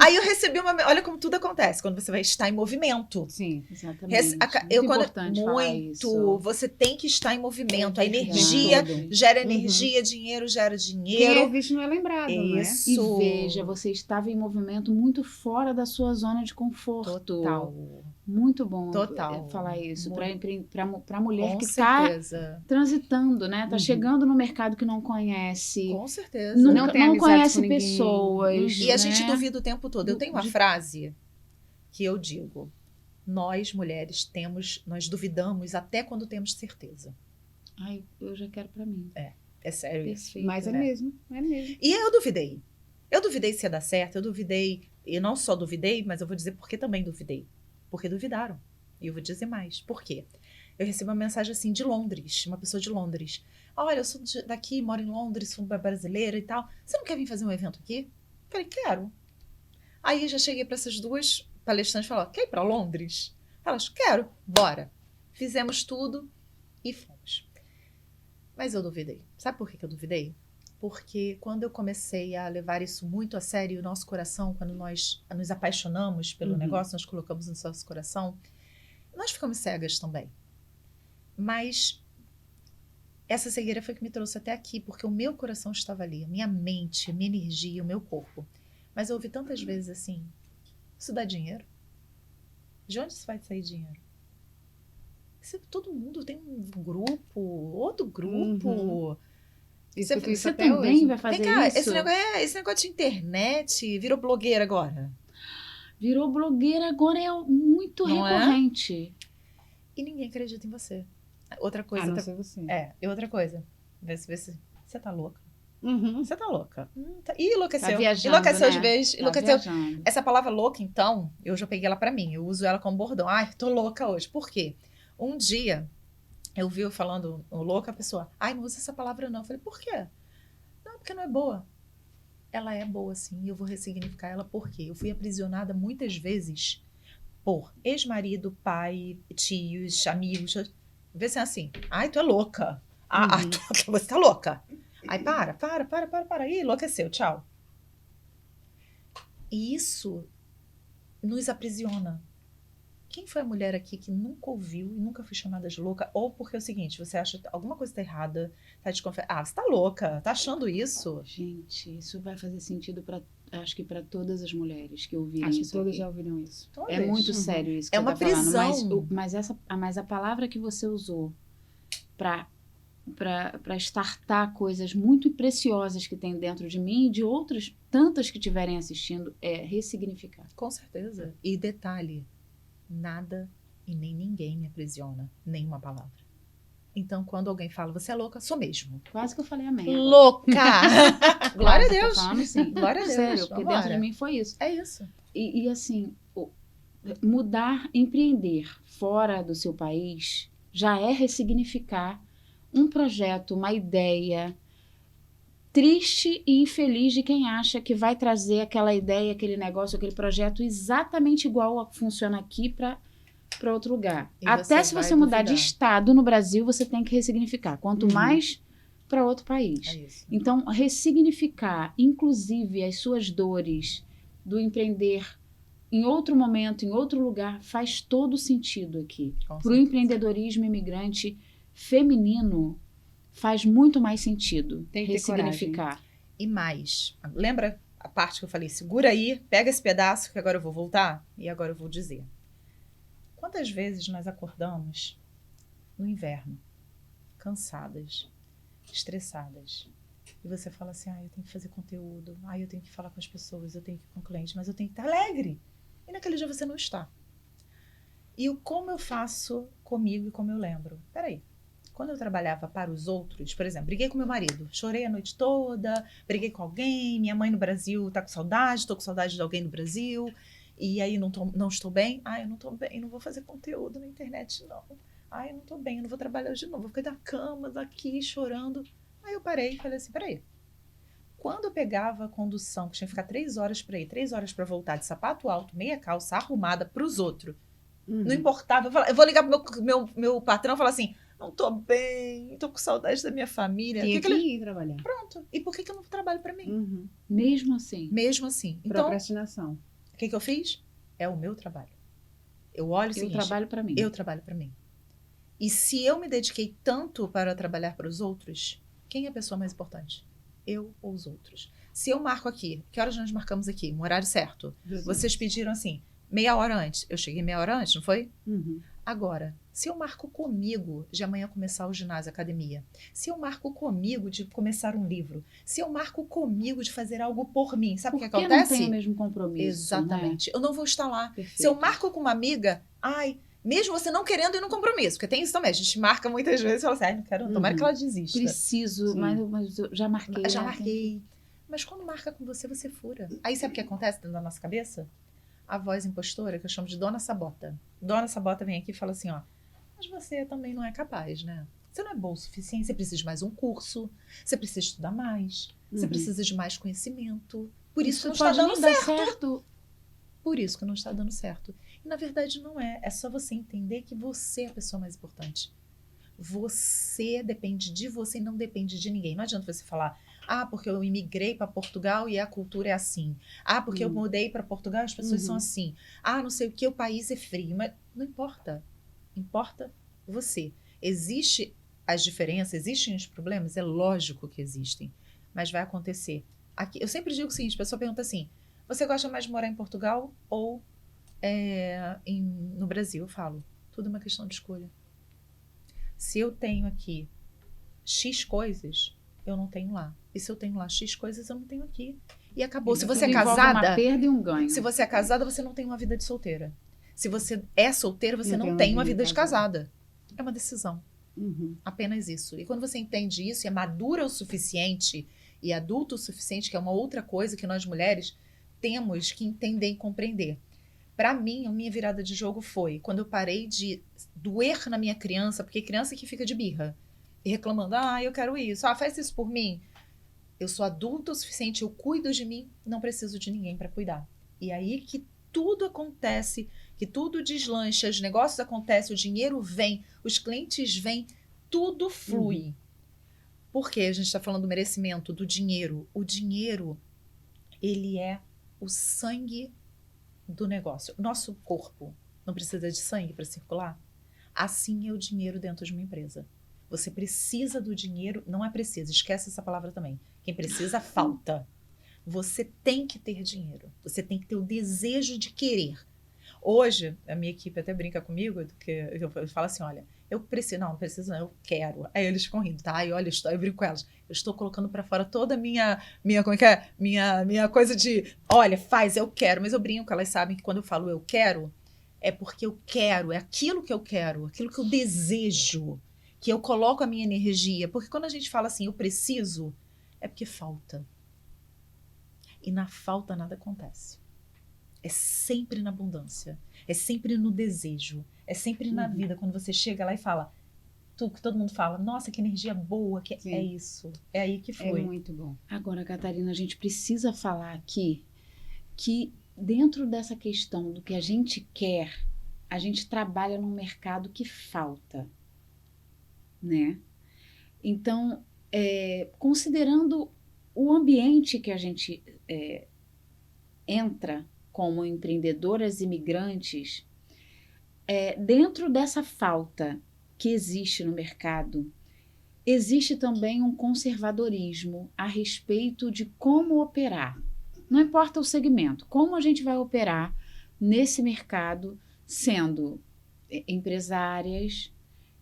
Speaker 2: Aí eu recebi olha como tudo acontece, quando você vai estar em movimento.
Speaker 3: Sim.
Speaker 1: Exatamente. Importante falar isso.
Speaker 2: Você tem que estar em movimento. A
Speaker 1: Verdade.
Speaker 2: energia
Speaker 1: Todo.
Speaker 2: gera energia, dinheiro gera
Speaker 3: Quem
Speaker 2: dinheiro.
Speaker 3: é visto não é lembrado,
Speaker 2: Isso.
Speaker 1: E veja, você estava em movimento muito fora da sua zona de conforto.
Speaker 2: Total.
Speaker 1: Muito bom
Speaker 2: Total.
Speaker 1: falar isso.
Speaker 2: Muito.
Speaker 1: Para a mulher
Speaker 2: Com
Speaker 1: que está
Speaker 2: certeza.
Speaker 1: transitando, né? Está
Speaker 3: Uhum.
Speaker 1: chegando no mercado que não conhece.
Speaker 2: Com certeza.
Speaker 1: Nunca,
Speaker 3: Não tem
Speaker 1: não
Speaker 3: amizade
Speaker 1: conhece
Speaker 3: com ninguém.
Speaker 1: pessoas.
Speaker 3: Uhum.
Speaker 2: E a gente
Speaker 1: né?
Speaker 2: duvida o tempo todo. Eu tenho uma
Speaker 1: De-
Speaker 2: frase que eu digo. Nós, mulheres, nós duvidamos até quando temos certeza.
Speaker 1: Ai, eu já quero para mim.
Speaker 2: É sério isso.
Speaker 1: Perfeito.
Speaker 3: Mas é mesmo, é mesmo.
Speaker 2: E eu duvidei. Eu duvidei se ia dar certo, eu duvidei. E não só duvidei, mas eu vou dizer porque também duvidei. Porque duvidaram. E eu vou dizer mais. Por quê? Eu recebi uma mensagem assim de Londres, uma pessoa de Londres. Olha, eu sou daqui, moro em Londres, sou brasileira e tal. Você não quer vir fazer um evento aqui? Eu falei, quero. Aí já cheguei para essas 2 palestrantes e falei, quer ir para Londres? Elas, quero, bora. Fizemos tudo e fomos. Mas eu duvidei. Sabe por que eu duvidei? Porque quando eu comecei a levar isso muito a sério, o nosso coração, quando nós nos apaixonamos pelo negócio, nós colocamos no nosso coração, nós ficamos cegas também. Mas essa cegueira foi que me trouxe até aqui, porque o meu coração estava ali, a minha mente, a minha energia, o meu corpo. Mas eu ouvi tantas vezes assim, isso dá dinheiro? De onde isso vai sair dinheiro? Todo mundo tem um grupo, outro grupo.
Speaker 3: Isso
Speaker 1: Você
Speaker 3: até
Speaker 1: também
Speaker 3: hoje.
Speaker 1: vai fazer
Speaker 2: Vem cá,
Speaker 1: isso?
Speaker 2: esse negócio de internet virou blogueira agora.
Speaker 1: Virou blogueira, agora é muito
Speaker 2: Não é?
Speaker 1: recorrente.
Speaker 2: E ninguém acredita em você. Outra coisa.
Speaker 3: Ah, não sei você.
Speaker 2: E outra coisa. Vê se você tá louca.
Speaker 3: Uhum.
Speaker 2: Você tá louca. Ih, enlouqueceu.
Speaker 1: Tá viajando,
Speaker 2: Enlouqueceu
Speaker 1: né?
Speaker 2: de vez.
Speaker 1: Tá
Speaker 2: Enlouqueceu.
Speaker 1: viajando.
Speaker 2: Essa palavra louca, então, eu já peguei ela pra mim. Eu uso ela como bordão. Ai, tô louca hoje. Por quê? Um dia, eu vi eu falando louca, a pessoa, ai, não usa essa palavra não. Eu falei, por quê? Não, porque não é boa. Ela é boa, sim. E eu vou ressignificar ela por quê? Eu fui aprisionada muitas vezes por ex-marido, pai, tios, amigos. Vê se é assim. Ai, tu é louca. Você tá louca. Ai, para. Ih, enlouqueceu, tchau. E isso nos aprisiona. Quem foi a mulher aqui que nunca ouviu e nunca foi chamada de louca? Ou porque é o seguinte, você acha que alguma coisa tá errada, tá desconfiando. Você tá louca, tá achando isso?
Speaker 1: Gente, isso vai fazer sentido acho que para todas as mulheres que ouviram
Speaker 3: Acho que
Speaker 1: isso
Speaker 3: todas
Speaker 1: aqui.
Speaker 3: já ouviram isso.
Speaker 1: É
Speaker 2: Todas.
Speaker 1: muito sério isso que
Speaker 2: É
Speaker 1: você
Speaker 2: uma
Speaker 1: tá falando.
Speaker 2: prisão.
Speaker 1: Mas a palavra que você usou para startar coisas muito preciosas que tem dentro de mim e de outras tantas que estiverem assistindo é ressignificar.
Speaker 2: Com certeza. E detalhe, nada e nem ninguém me aprisiona, nenhuma palavra. Então, quando alguém fala, você é louca, sou mesmo.
Speaker 1: Quase que eu falei amém. agora.
Speaker 2: Louca! Glória a
Speaker 1: Quase, tô
Speaker 2: Deus!
Speaker 1: falando sim.
Speaker 2: Glória a Deus.
Speaker 1: Sério, porque
Speaker 2: Vambora.
Speaker 1: dentro de mim foi isso.
Speaker 2: É isso.
Speaker 1: E assim, mudar, empreender fora do seu país já é ressignificar um projeto, uma ideia triste e infeliz de quem acha que vai trazer aquela ideia, aquele negócio, aquele projeto exatamente igual ao que funciona aqui para outro lugar.
Speaker 2: E
Speaker 1: Até
Speaker 2: você
Speaker 1: se
Speaker 2: vai
Speaker 1: você mudar de
Speaker 2: duvidar.
Speaker 1: estado no Brasil, você tem que ressignificar. Quanto mais para outro país.
Speaker 2: É isso.
Speaker 1: Então, ressignificar, inclusive, as suas dores do empreender em outro momento, em outro lugar, faz todo sentido aqui.
Speaker 2: Com
Speaker 1: Para o
Speaker 2: certeza.
Speaker 1: empreendedorismo imigrante feminino, faz muito mais sentido
Speaker 3: Tem que ter
Speaker 1: ressignificar.
Speaker 2: E mais, lembra a parte que eu falei? Segura aí, pega esse pedaço que agora eu vou voltar e agora eu vou dizer. Quantas vezes nós acordamos no inverno, cansadas, estressadas, e você fala assim, eu tenho que fazer conteúdo, eu tenho que falar com as pessoas, eu tenho que ir com o cliente, mas eu tenho que estar alegre. E naquele dia você não está. E como eu faço comigo e como eu lembro? Peraí, Quando eu trabalhava para os outros, por exemplo, briguei com meu marido, chorei a noite toda, briguei com alguém, minha mãe no Brasil tá com saudade, tô com saudade de alguém no Brasil, e aí não estou bem. Eu não estou bem, não vou fazer conteúdo na internet, não. Eu não estou bem, eu não vou trabalhar hoje não, vou ficar na cama, daqui, chorando. Aí eu parei e falei assim, peraí. Quando eu pegava a condução, que tinha que ficar 3 horas para ir, 3 horas para voltar, de sapato alto, meia calça, arrumada para os outros, não importava. Eu vou ligar pro meu patrão e falar assim, não tô bem, tô com saudade da minha família.
Speaker 3: Tinha que ir trabalhar.
Speaker 2: Pronto. E por que eu não trabalho para mim?
Speaker 1: Mesmo assim.
Speaker 2: Mesmo assim. Então,
Speaker 3: procrastinação.
Speaker 2: o que eu fiz? É o meu trabalho. Eu olho o seguinte,
Speaker 1: trabalho para mim.
Speaker 2: Eu trabalho para mim. E se eu me dediquei tanto para trabalhar para os outros, quem é a pessoa mais importante? Eu ou os outros? Se eu marco aqui, que horas nós marcamos aqui? Um horário certo. Vocês pediram assim, meia hora antes. Eu cheguei meia hora antes, não foi? Agora, se eu marco comigo de amanhã começar o ginásio, a academia, se eu marco comigo de começar um livro, se eu marco comigo de fazer algo por mim, sabe o que acontece?
Speaker 1: Não tem o mesmo compromisso.
Speaker 2: Exatamente. Né? Eu não vou estar lá.
Speaker 1: Perfeito.
Speaker 2: Se eu marco com uma amiga, mesmo você não querendo ir no compromisso, porque tem isso também, a gente marca muitas vezes e fala assim, não quero, tomara que ela desista.
Speaker 1: Preciso, mas eu já marquei.
Speaker 2: Já marquei. Mas quando marca com você, você fura. Aí sabe o que acontece dentro da nossa cabeça? A voz impostora, que eu chamo de Dona Sabota. Dona Sabota vem aqui e fala assim, mas você também não é capaz, né? Você não é bom o suficiente, você precisa de mais um curso, você precisa estudar mais, você precisa de mais conhecimento. Por isso que não está dando certo. Por isso que não está dando certo. E na verdade não é. É só você entender que você é a pessoa mais importante. Você depende de você e não depende de ninguém. Não adianta você falar, porque eu imigrei para Portugal e a cultura é assim. Porque eu mudei para Portugal e as pessoas são assim. Não sei o que, o país é frio. Mas não importa. Importa você. Existem as diferenças, existem os problemas? É lógico que existem. Mas vai acontecer. Aqui, eu sempre digo o seguinte, a pessoa pergunta assim, você gosta mais de morar em Portugal ou no Brasil? Eu falo, tudo é uma questão de escolha. Se eu tenho aqui X coisas, eu não tenho lá. E se eu tenho lá X coisas, eu não tenho aqui. E acabou. Se você é casada...
Speaker 1: uma perda e um ganho.
Speaker 2: Se você é casada, você não tem uma vida de solteira. Se você é solteira, você não tem uma vida de casada. É uma decisão. Apenas isso. E quando você entende isso e é madura o suficiente e adulto o suficiente, que é uma outra coisa que nós mulheres temos que entender e compreender. Para mim, a minha virada de jogo foi quando eu parei de doer na minha criança, porque criança que fica de birra e reclamando, eu quero isso, faz isso por mim. Eu sou adulta o suficiente, eu cuido de mim, não preciso de ninguém para cuidar. E aí que tudo acontece, que tudo deslancha, os negócios acontecem, o dinheiro vem, os clientes vêm, tudo flui. Porque a gente está falando do merecimento, do dinheiro. O dinheiro, ele é o sangue do negócio. O nosso corpo não precisa de sangue para circular? Assim é o dinheiro dentro de uma empresa. Você precisa do dinheiro, não é precisa, esquece essa palavra também. Quem precisa, falta. Você tem que ter dinheiro. Você tem que ter o desejo de querer. Hoje, a minha equipe até brinca comigo, que eu falo assim, olha, eu preciso, não preciso não, eu quero. Aí eles ficam rindo, tá? Aí olha, eu brinco com elas. Eu estou colocando para fora toda a minha, como é que é? Minha coisa de, olha, faz, eu quero. Mas eu brinco, elas sabem que quando eu falo eu quero, é porque eu quero, é aquilo que eu quero, aquilo que eu desejo, que eu coloco a minha energia. Porque quando a gente fala assim, eu preciso, é porque falta. E na falta nada acontece. É sempre na abundância. É sempre no desejo. É sempre na vida. Quando você chega lá e fala, todo mundo fala, nossa, que energia boa. É isso. É aí que foi.
Speaker 3: É muito bom.
Speaker 1: Agora, Catarina, a gente precisa falar aqui que dentro dessa questão do que a gente quer, a gente trabalha num mercado que falta, né? Então, considerando o ambiente que a gente entra como empreendedoras imigrantes, dentro dessa falta que existe no mercado, existe também um conservadorismo a respeito de como operar. Não importa o segmento, como a gente vai operar nesse mercado sendo empresárias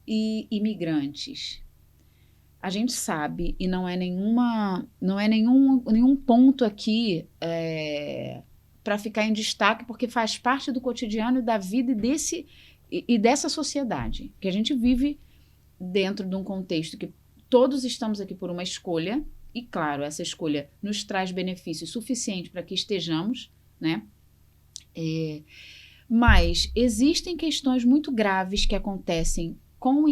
Speaker 1: e imigrantes. A gente sabe, e não é nenhum ponto aqui para ficar em destaque, porque faz parte do cotidiano e da vida e dessa sociedade, que a gente vive dentro de um contexto que todos estamos aqui por uma escolha, e claro, essa escolha nos traz benefícios suficientes para que estejamos, né? Mas existem questões muito graves que acontecem com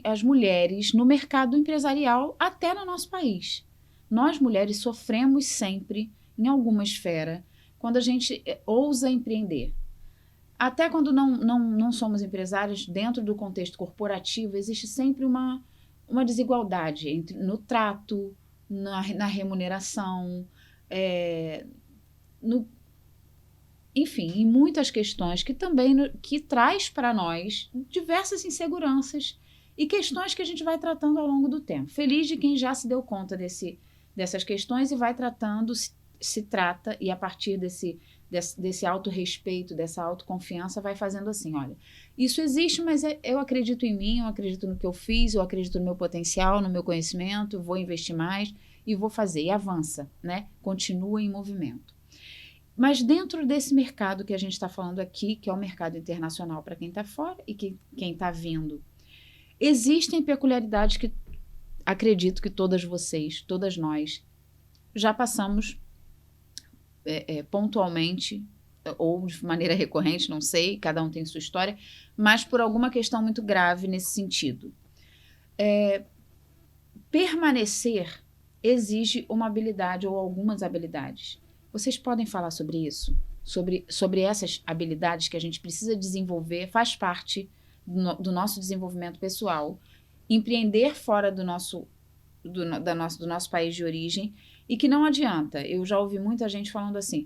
Speaker 1: as mulheres no mercado empresarial, até no nosso país. Nós, mulheres, sofremos sempre, em alguma esfera, quando a gente ousa empreender. Até quando não somos empresárias, dentro do contexto corporativo, existe sempre uma desigualdade no trato, na remuneração, enfim, em muitas questões que também que traz para nós diversas inseguranças e questões que a gente vai tratando ao longo do tempo. Feliz de quem já se deu conta dessas questões e vai tratando, se trata, e a partir desse autorrespeito, dessa autoconfiança, vai fazendo assim, olha, isso existe, mas eu acredito em mim, eu acredito no que eu fiz, eu acredito no meu potencial, no meu conhecimento, vou investir mais e vou fazer, e avança, né? Continua em movimento. Mas dentro desse mercado que a gente está falando aqui, que é o mercado internacional para quem está fora e quem está vindo, existem peculiaridades que acredito que todas vocês, todas nós, já passamos pontualmente ou de maneira recorrente, não sei, cada um tem sua história, mas por alguma questão muito grave nesse sentido. Permanecer exige uma habilidade ou algumas habilidades. Vocês podem falar sobre isso? Sobre essas habilidades que a gente precisa desenvolver, faz parte do nosso desenvolvimento pessoal. Empreender fora do nosso país de origem, e que não adianta. Eu já ouvi muita gente falando assim,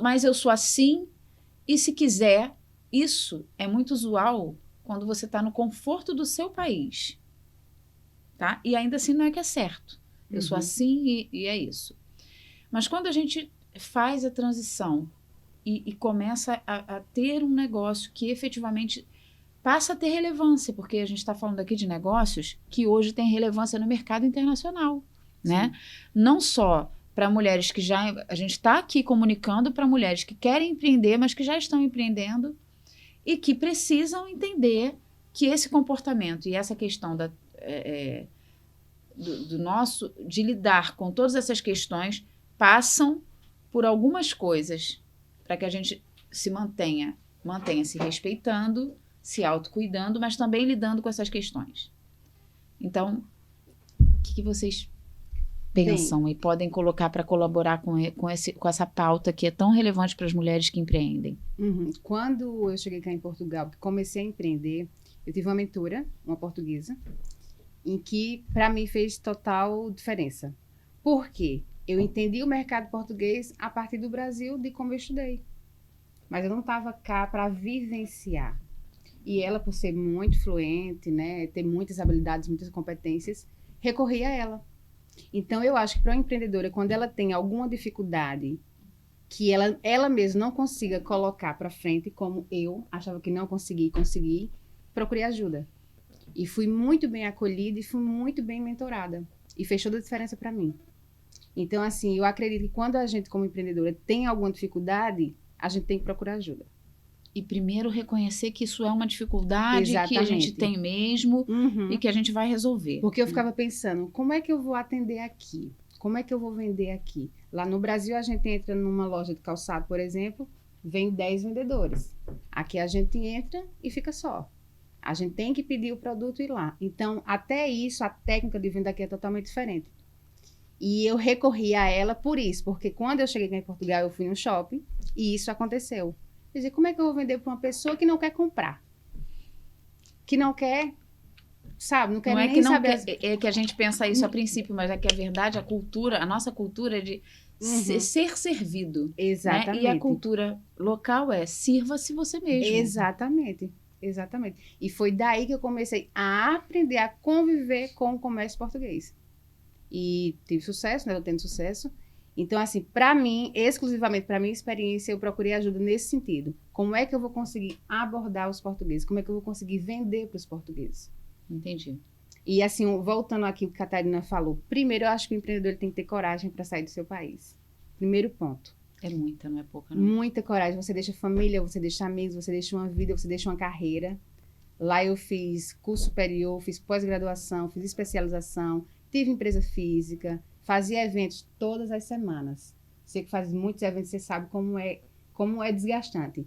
Speaker 1: mas eu sou assim, e se quiser, isso é muito usual quando você está no conforto do seu país. Tá? E ainda assim não é que é certo. Eu sou assim e é isso. Mas quando a gente faz a transição e começa a ter um negócio que efetivamente passa a ter relevância, porque a gente está falando aqui de negócios que hoje têm relevância no mercado internacional, né? Não só para mulheres que a gente está aqui comunicando para mulheres que querem empreender, mas que já estão empreendendo e que precisam entender que esse comportamento e essa questão de lidar com todas essas questões passam por algumas coisas para que a gente se mantenha se respeitando, se autocuidando, mas também lidando com essas questões. Então, o que vocês pensam e podem colocar para colaborar com essa pauta que é tão relevante para as mulheres que empreendem?
Speaker 3: Quando eu cheguei cá em Portugal, comecei a empreender, eu tive uma mentora, uma portuguesa, em que, para mim, fez total diferença. Por quê? Eu entendi o mercado português a partir do Brasil, de como eu estudei. Mas eu não estava cá para vivenciar. E ela, por ser muito fluente, né, ter muitas habilidades, muitas competências, recorri a ela. Então, eu acho que para uma empreendedora, quando ela tem alguma dificuldade que ela mesma não consiga colocar para frente, como eu achava que não consegui, procurei ajuda. E fui muito bem acolhida e fui muito bem mentorada. E fez toda a diferença para mim. Então, assim, eu acredito que quando a gente, como empreendedora, tem alguma dificuldade, a gente tem que procurar ajuda.
Speaker 1: E primeiro reconhecer que isso é uma dificuldade que a gente tem mesmo e que a gente vai resolver.
Speaker 3: Porque eu ficava pensando, como é que eu vou atender aqui? Como é que eu vou vender aqui? Lá no Brasil, a gente entra numa loja de calçado, por exemplo, vem 10 vendedores. Aqui a gente entra e fica só. A gente tem que pedir o produto e ir lá. Então, até isso, a técnica de venda aqui é totalmente diferente. E eu recorri a ela por isso, porque quando eu cheguei aqui em Portugal, eu fui no shopping e isso aconteceu. Quer dizer, como é que eu vou vender para uma pessoa que não quer comprar? Que não quer, sabe, não quer nem
Speaker 1: que não
Speaker 3: saber.
Speaker 1: É que a gente pensa isso a princípio, mas é que a verdade, a nossa cultura é de ser servido.
Speaker 3: Exatamente.
Speaker 1: Né? E a cultura local sirva-se você mesmo.
Speaker 3: Exatamente. E foi daí que eu comecei a aprender a conviver com o comércio português. E tive sucesso, né? Eu tendo sucesso. Então, assim, para mim, exclusivamente para minha experiência, eu procurei ajuda nesse sentido. Como é que eu vou conseguir abordar os portugueses? Como é que eu vou conseguir vender para os portugueses?
Speaker 1: Entendi.
Speaker 3: E, assim, voltando aqui o que a Catarina falou. Primeiro, eu acho que o empreendedor tem que ter coragem para sair do seu país. Primeiro ponto.
Speaker 1: É muita, não é pouca, não.
Speaker 3: Muita coragem. Você deixa família, você deixa amigos, você deixa uma vida, você deixa uma carreira. Lá eu fiz curso superior, fiz pós-graduação, fiz especialização, tive empresa física, fazia eventos todas as semanas. Você que faz muitos eventos, você sabe como é desgastante.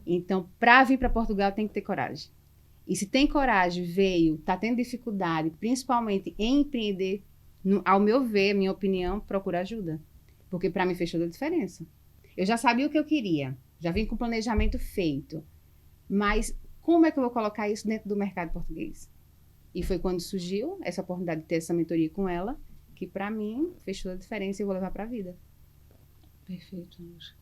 Speaker 3: Então, para vir para Portugal, tem que ter coragem. E se tem coragem, está tendo dificuldade, principalmente em empreender, ao meu ver, minha opinião, procura ajuda. Porque para mim fez toda a diferença. Eu já sabia o que eu queria, já vim com o planejamento feito. Mas como é que eu vou colocar isso dentro do mercado português? E foi quando surgiu essa oportunidade de ter essa mentoria com ela, que para mim fez toda a diferença e eu vou levar para a vida.
Speaker 1: Perfeito, Luz.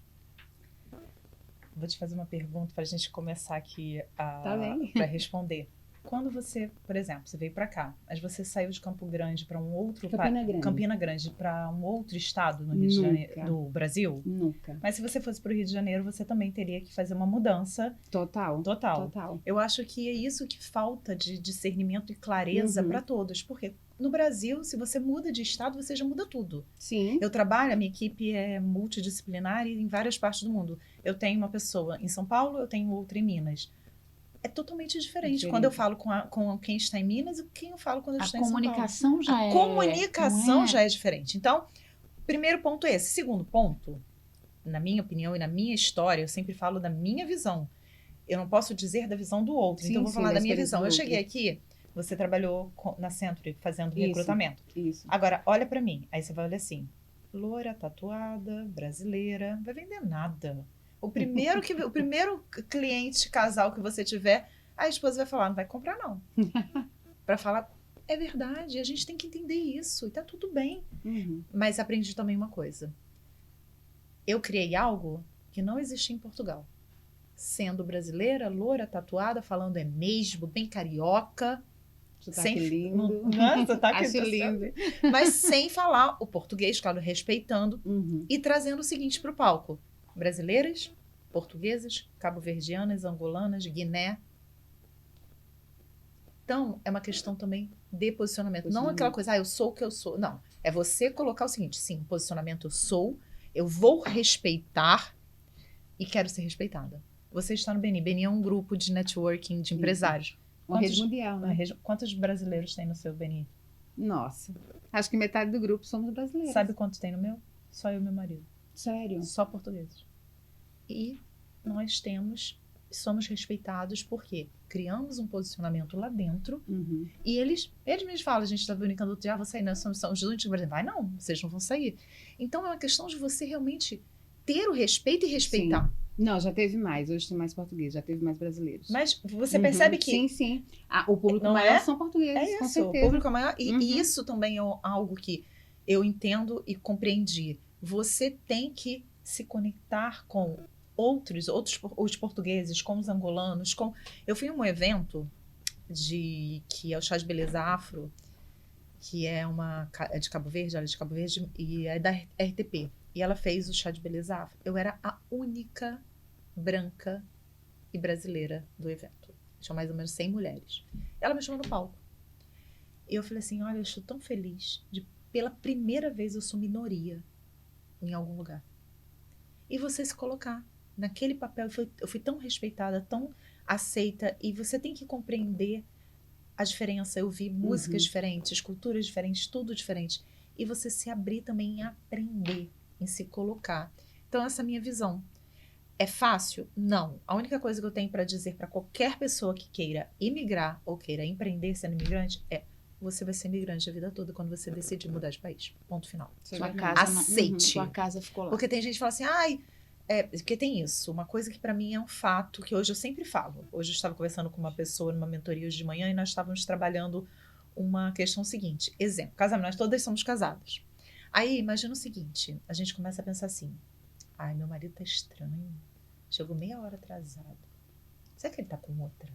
Speaker 2: Vou te fazer uma pergunta para a gente começar aqui
Speaker 3: Tá bem.
Speaker 2: para responder. Quando você, por exemplo, você veio para cá, mas você saiu de Campo Grande para um outro...
Speaker 3: Campina Grande.
Speaker 2: Para um outro estado no Rio de Janeiro, do Brasil?
Speaker 3: Nunca.
Speaker 2: Mas se você fosse para o Rio de Janeiro, você também teria que fazer uma mudança.
Speaker 3: Total.
Speaker 2: Eu acho que é isso que falta de discernimento e clareza para todos. Porque no Brasil, se você muda de estado, você já muda tudo.
Speaker 3: Sim.
Speaker 2: Eu trabalho, a minha equipe é multidisciplinar em várias partes do mundo. Eu tenho uma pessoa em São Paulo, eu tenho outra em Minas. É totalmente diferente quando eu falo com quem está em Minas e quem eu falo quando eu estou em São Paulo. A comunicação já é diferente. Então, primeiro ponto é esse. Segundo ponto, na minha opinião e na minha história, eu sempre falo da minha visão. Eu não posso dizer da visão do outro, então eu vou falar da minha visão. Eu cheguei aqui, você trabalhou na Century fazendo recrutamento.
Speaker 3: Isso.
Speaker 2: Agora, olha pra mim. Aí você vai olhar assim, loira, tatuada, brasileira, não vai vender nada. O primeiro cliente, casal que você tiver, a esposa vai falar, não vai comprar não. Pra falar, é verdade, a gente tem que entender isso, e tá tudo bem. Mas aprendi também uma coisa. Eu criei algo que não existia em Portugal. Sendo brasileira, loira, tatuada, falando é mesmo, bem carioca.
Speaker 3: Sotaque lindo.
Speaker 2: Acho lindo. Mas sem falar o português, claro, respeitando. E trazendo o seguinte pro palco. Brasileiras, portuguesas, cabo-verdianas, angolanas, Guiné. Então, é uma questão também de posicionamento. Não aquela coisa, eu sou o que eu sou. Não, é você colocar o seguinte, sim, posicionamento eu sou, eu vou respeitar e quero ser respeitada. Você está no Beni. Beni é um grupo de networking de empresários.
Speaker 3: Uma rede mundial, né?
Speaker 2: Quantos brasileiros tem no seu Beni?
Speaker 3: Nossa, acho que metade do grupo somos brasileiros.
Speaker 2: Sabe quantos tem no meu? Só eu e meu marido.
Speaker 3: Sério?
Speaker 2: Só portugueses. E nós somos respeitados porque criamos um posicionamento lá dentro e eles mesmos falam, a gente está brincando outro dia, vou sair, nós somos os únicos brasileiros. Vai não, vocês não vão sair. Então é uma questão de você realmente ter o respeito e respeitar.
Speaker 3: Sim. Não, já teve mais. Hoje tem mais português, já teve mais brasileiros.
Speaker 2: Mas você percebe que...
Speaker 3: Sim. O público maior são portugueses,
Speaker 2: é isso,
Speaker 3: com certeza.
Speaker 2: O público maior. E isso também é algo que eu entendo e compreendi. Você tem que se conectar com os portugueses, com os angolanos. Eu fui em um evento que é o Chá de Beleza Afro, que é de Cabo Verde, ela é de Cabo Verde, e é da RTP. E ela fez o Chá de Beleza Afro. Eu era a única branca e brasileira do evento. Tinha mais ou menos 100 mulheres. Ela me chamou no palco. E eu falei assim, olha, eu estou tão feliz pela primeira vez eu sou minoria em algum lugar. E você se colocar naquele papel, eu fui tão respeitada, tão aceita, e você tem que compreender a diferença. Eu vi músicas diferentes, culturas diferentes, tudo diferente. E você se abrir também em aprender, em se colocar. Então, essa é a minha visão. É fácil? Não. A única coisa que eu tenho para dizer para qualquer pessoa que queira imigrar ou queira empreender sendo imigrante é: você vai ser imigrante a vida toda quando você decidir mudar de país. Ponto final. Aceite.
Speaker 1: Sua casa ficou lá.
Speaker 2: Porque tem gente que fala assim, porque tem isso. Uma coisa que para mim é um fato, que hoje eu sempre falo. Hoje eu estava conversando com uma pessoa numa mentoria hoje de manhã e nós estávamos trabalhando uma questão seguinte. Exemplo, casamento, nós todas somos casadas. Aí, imagina o seguinte, a gente começa a pensar assim, meu marido tá estranho, chegou meia hora atrasado. Será que ele tá com outra?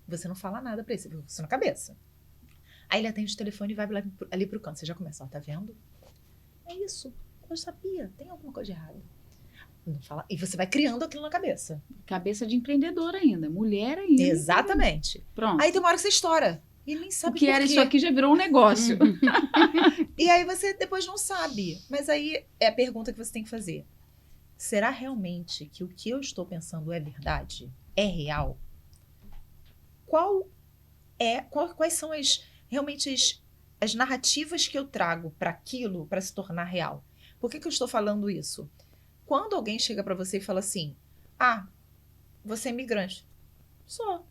Speaker 2: Você não fala nada pra ele, você fica com isso na cabeça. Aí ele atende o telefone e vai ali pro canto, você já começa, tá vendo? É isso, eu sabia, tem alguma coisa de errado. Não fala, e você vai criando aquilo na cabeça.
Speaker 1: Cabeça de empreendedora ainda, mulher ainda.
Speaker 2: Exatamente.
Speaker 1: Pronto.
Speaker 2: Aí tem uma hora que você estoura. E nem sabe
Speaker 1: o que era isso aqui já virou um negócio.
Speaker 2: E aí você depois não sabe. Mas aí é a pergunta que você tem que fazer. Será realmente que o que eu estou pensando é verdade? É real? quais são realmente as narrativas que eu trago para aquilo para se tornar real. Por que eu estou falando isso? Quando alguém chega para você e fala assim, você é imigrante. Sou.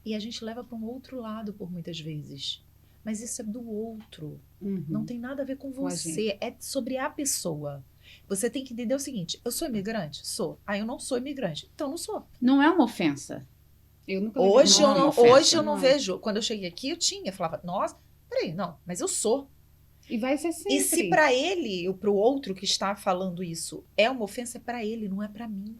Speaker 2: E a gente leva para um outro lado por muitas vezes. Mas isso é do outro. Não tem nada a ver com você. É sobre a pessoa. Você tem que entender o seguinte, eu sou imigrante? Sou. Eu não sou imigrante. Então não sou.
Speaker 1: Não é uma ofensa.
Speaker 2: Hoje eu não vejo. Quando eu cheguei aqui, eu falava, nossa, peraí, não, mas eu sou.
Speaker 3: E vai ser sempre.
Speaker 2: E se para ele ou para o outro que está falando isso é uma ofensa, é para ele, não é para mim.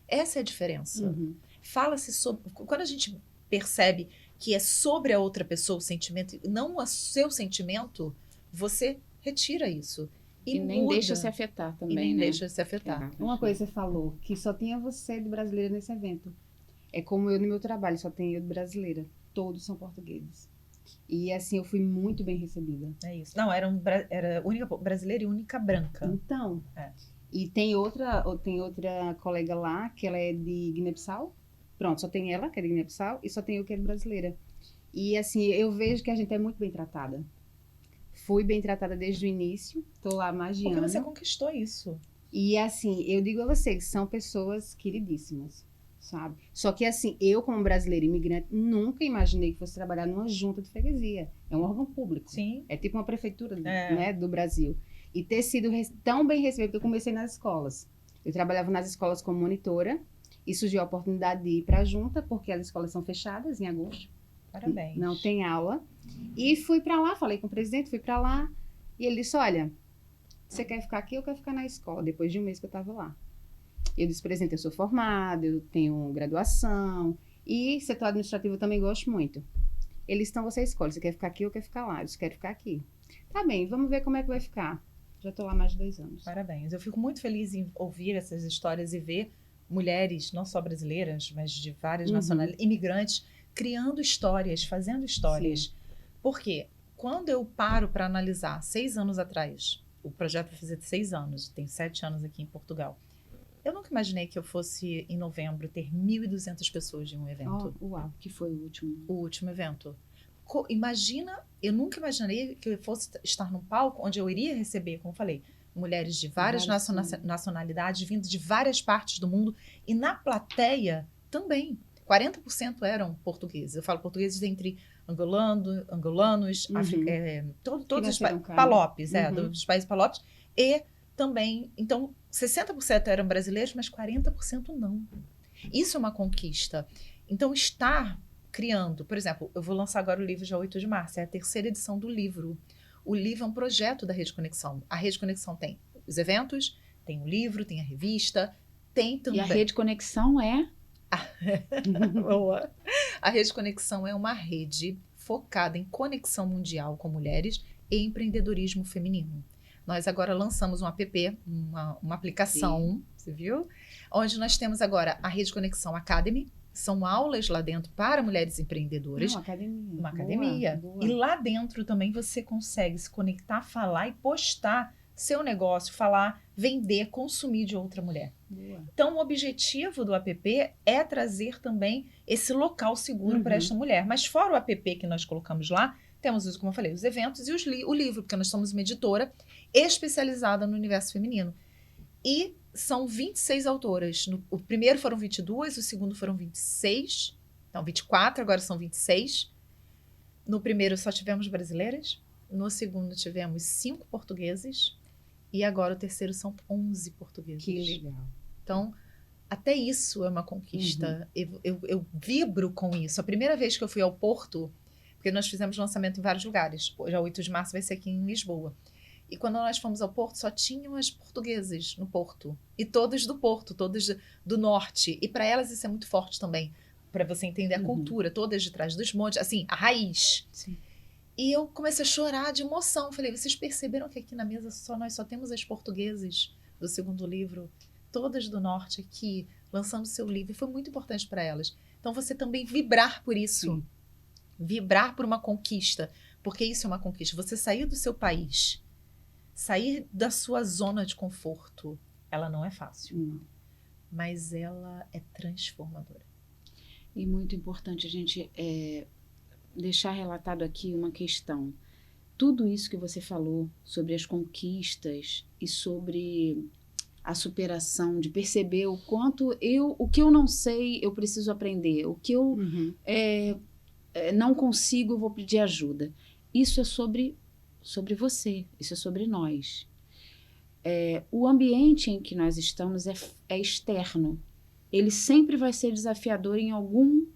Speaker 2: Essa é a diferença. Fala-se sobre... Quando a gente percebe que é sobre a outra pessoa o sentimento, não o seu sentimento, você retira isso. E
Speaker 1: nem
Speaker 2: muda.
Speaker 1: Deixa se afetar também,
Speaker 2: E nem
Speaker 1: né?
Speaker 2: deixa se afetar.
Speaker 3: Uma coisa que você falou, que só tinha você de brasileira nesse evento. É como eu no meu trabalho, só tenho eu de brasileira. Todos são portugueses. E assim, eu fui muito bem recebida.
Speaker 2: É isso. Não, era única brasileira e única branca.
Speaker 3: Então. E tem outra colega lá, que ela é de Guiné-Bissau. Pronto, só tem ela, que é de Guiné-Bissau, e só tem eu, que é de brasileira. E assim, eu vejo que a gente é muito bem tratada. Fui bem tratada desde o início, tô lá há mais de ano.
Speaker 2: Porque você conquistou isso.
Speaker 3: E assim, eu digo a vocês, são pessoas queridíssimas, sabe? Só que assim, eu como brasileira imigrante, nunca imaginei que fosse trabalhar numa junta de freguesia. É um órgão público.
Speaker 2: Sim.
Speaker 3: É tipo uma prefeitura, né, do Brasil. E ter sido tão bem recebida, porque eu comecei nas escolas. Eu trabalhava nas escolas como monitora e surgiu a oportunidade de ir para a junta, porque as escolas são fechadas em agosto.
Speaker 2: Parabéns.
Speaker 3: Não tem aula. E fui para lá, falei com o presidente, fui para lá. E ele disse, olha, você quer ficar aqui ou quer ficar na escola? Depois de um mês que eu estava lá. Eu disse, presidente, eu sou formada, eu tenho graduação. E setor administrativo eu também gosto muito. Eles estão, você escolhe, você quer ficar aqui ou quer ficar lá? Eu disse, quero ficar aqui. Tá bem, vamos ver como é que vai ficar. Já estou lá há mais de 2 anos.
Speaker 2: Parabéns. Eu fico muito feliz em ouvir essas histórias e ver mulheres, não só brasileiras, mas de várias nacionalidades, imigrantes, criando histórias, fazendo histórias.
Speaker 3: Sim.
Speaker 2: Por quê? Quando eu paro para analisar, 6 anos atrás, o projeto vai fazer 6 anos, tem 7 anos aqui em Portugal. Eu nunca imaginei que eu fosse, em novembro, ter 1.200 pessoas em um evento.
Speaker 3: Uau,
Speaker 1: Que foi o último.
Speaker 2: O último evento. Imagina, eu nunca imaginei que eu fosse estar num palco onde eu iria receber, como falei, mulheres de várias nacionalidades, vindas de várias partes do mundo, e na plateia também. 40% eram portugueses. Eu falo portugueses entre angolanos, todos os países, palopes, dos países palopes, e também, então, 60% eram brasileiros, mas 40% não. Isso é uma conquista. Então, estar criando, por exemplo, eu vou lançar agora o livro dia 8 de março, é a 3ª edição do livro. O livro é um projeto da Rede Conexão. A Rede Conexão tem os eventos, tem o livro, tem a revista, tem também...
Speaker 1: E a Rede Conexão é?
Speaker 2: Boa. A Rede Conexão é uma rede focada em conexão mundial com mulheres e empreendedorismo feminino. Nós agora lançamos um app, uma aplicação, você viu? Onde nós temos agora a Rede Conexão Academy. São aulas lá dentro para mulheres empreendedoras.
Speaker 3: Uma academia.
Speaker 2: Uma academia.
Speaker 3: Boa.
Speaker 2: E lá dentro também você consegue se conectar, falar e postar seu negócio, falar, vender, consumir de outra mulher.
Speaker 3: Boa.
Speaker 2: Então, o objetivo do app é trazer também esse local seguro para esta mulher. Mas fora o app que nós colocamos lá, temos, como eu falei, os eventos e o livro, porque nós somos uma editora especializada no universo feminino. E são 26 autoras. O primeiro foram 22, o segundo foram 26. Então, 24, agora são 26. No primeiro só tivemos brasileiras. No segundo tivemos 5 portugueses. E agora o terceiro são 11 portugueses.
Speaker 3: Que legal.
Speaker 2: Então, até isso é uma conquista. Eu vibro com isso. A primeira vez que eu fui ao Porto, porque nós fizemos lançamento em vários lugares. Hoje, a 8 de março, vai ser aqui em Lisboa. E quando nós fomos ao Porto, só tinham as portuguesas no Porto. E todas do Porto, todas do Norte. E para elas isso é muito forte também. Para você entender a cultura, todas de trás dos montes. Assim, a raiz.
Speaker 3: Sim.
Speaker 2: E eu comecei a chorar de emoção. Falei, vocês perceberam que aqui na mesa nós só temos as portuguesas do segundo livro? Todas do Norte aqui, lançando seu livro. E foi muito importante para elas. Então, você também vibrar por isso.
Speaker 3: Sim.
Speaker 2: Vibrar por uma conquista. Porque isso é uma conquista. Você sair do seu país, sair da sua zona de conforto, ela não é fácil. Mas ela é transformadora.
Speaker 1: E muito importante a gente deixar relatado aqui uma questão. Tudo isso que você falou sobre as conquistas e sobre a superação, de perceber o quanto o que eu não sei, eu preciso aprender, o que eu não consigo, eu vou pedir ajuda. Isso é sobre você, isso é sobre nós. O ambiente em que nós estamos é externo. Ele sempre vai ser desafiador em algum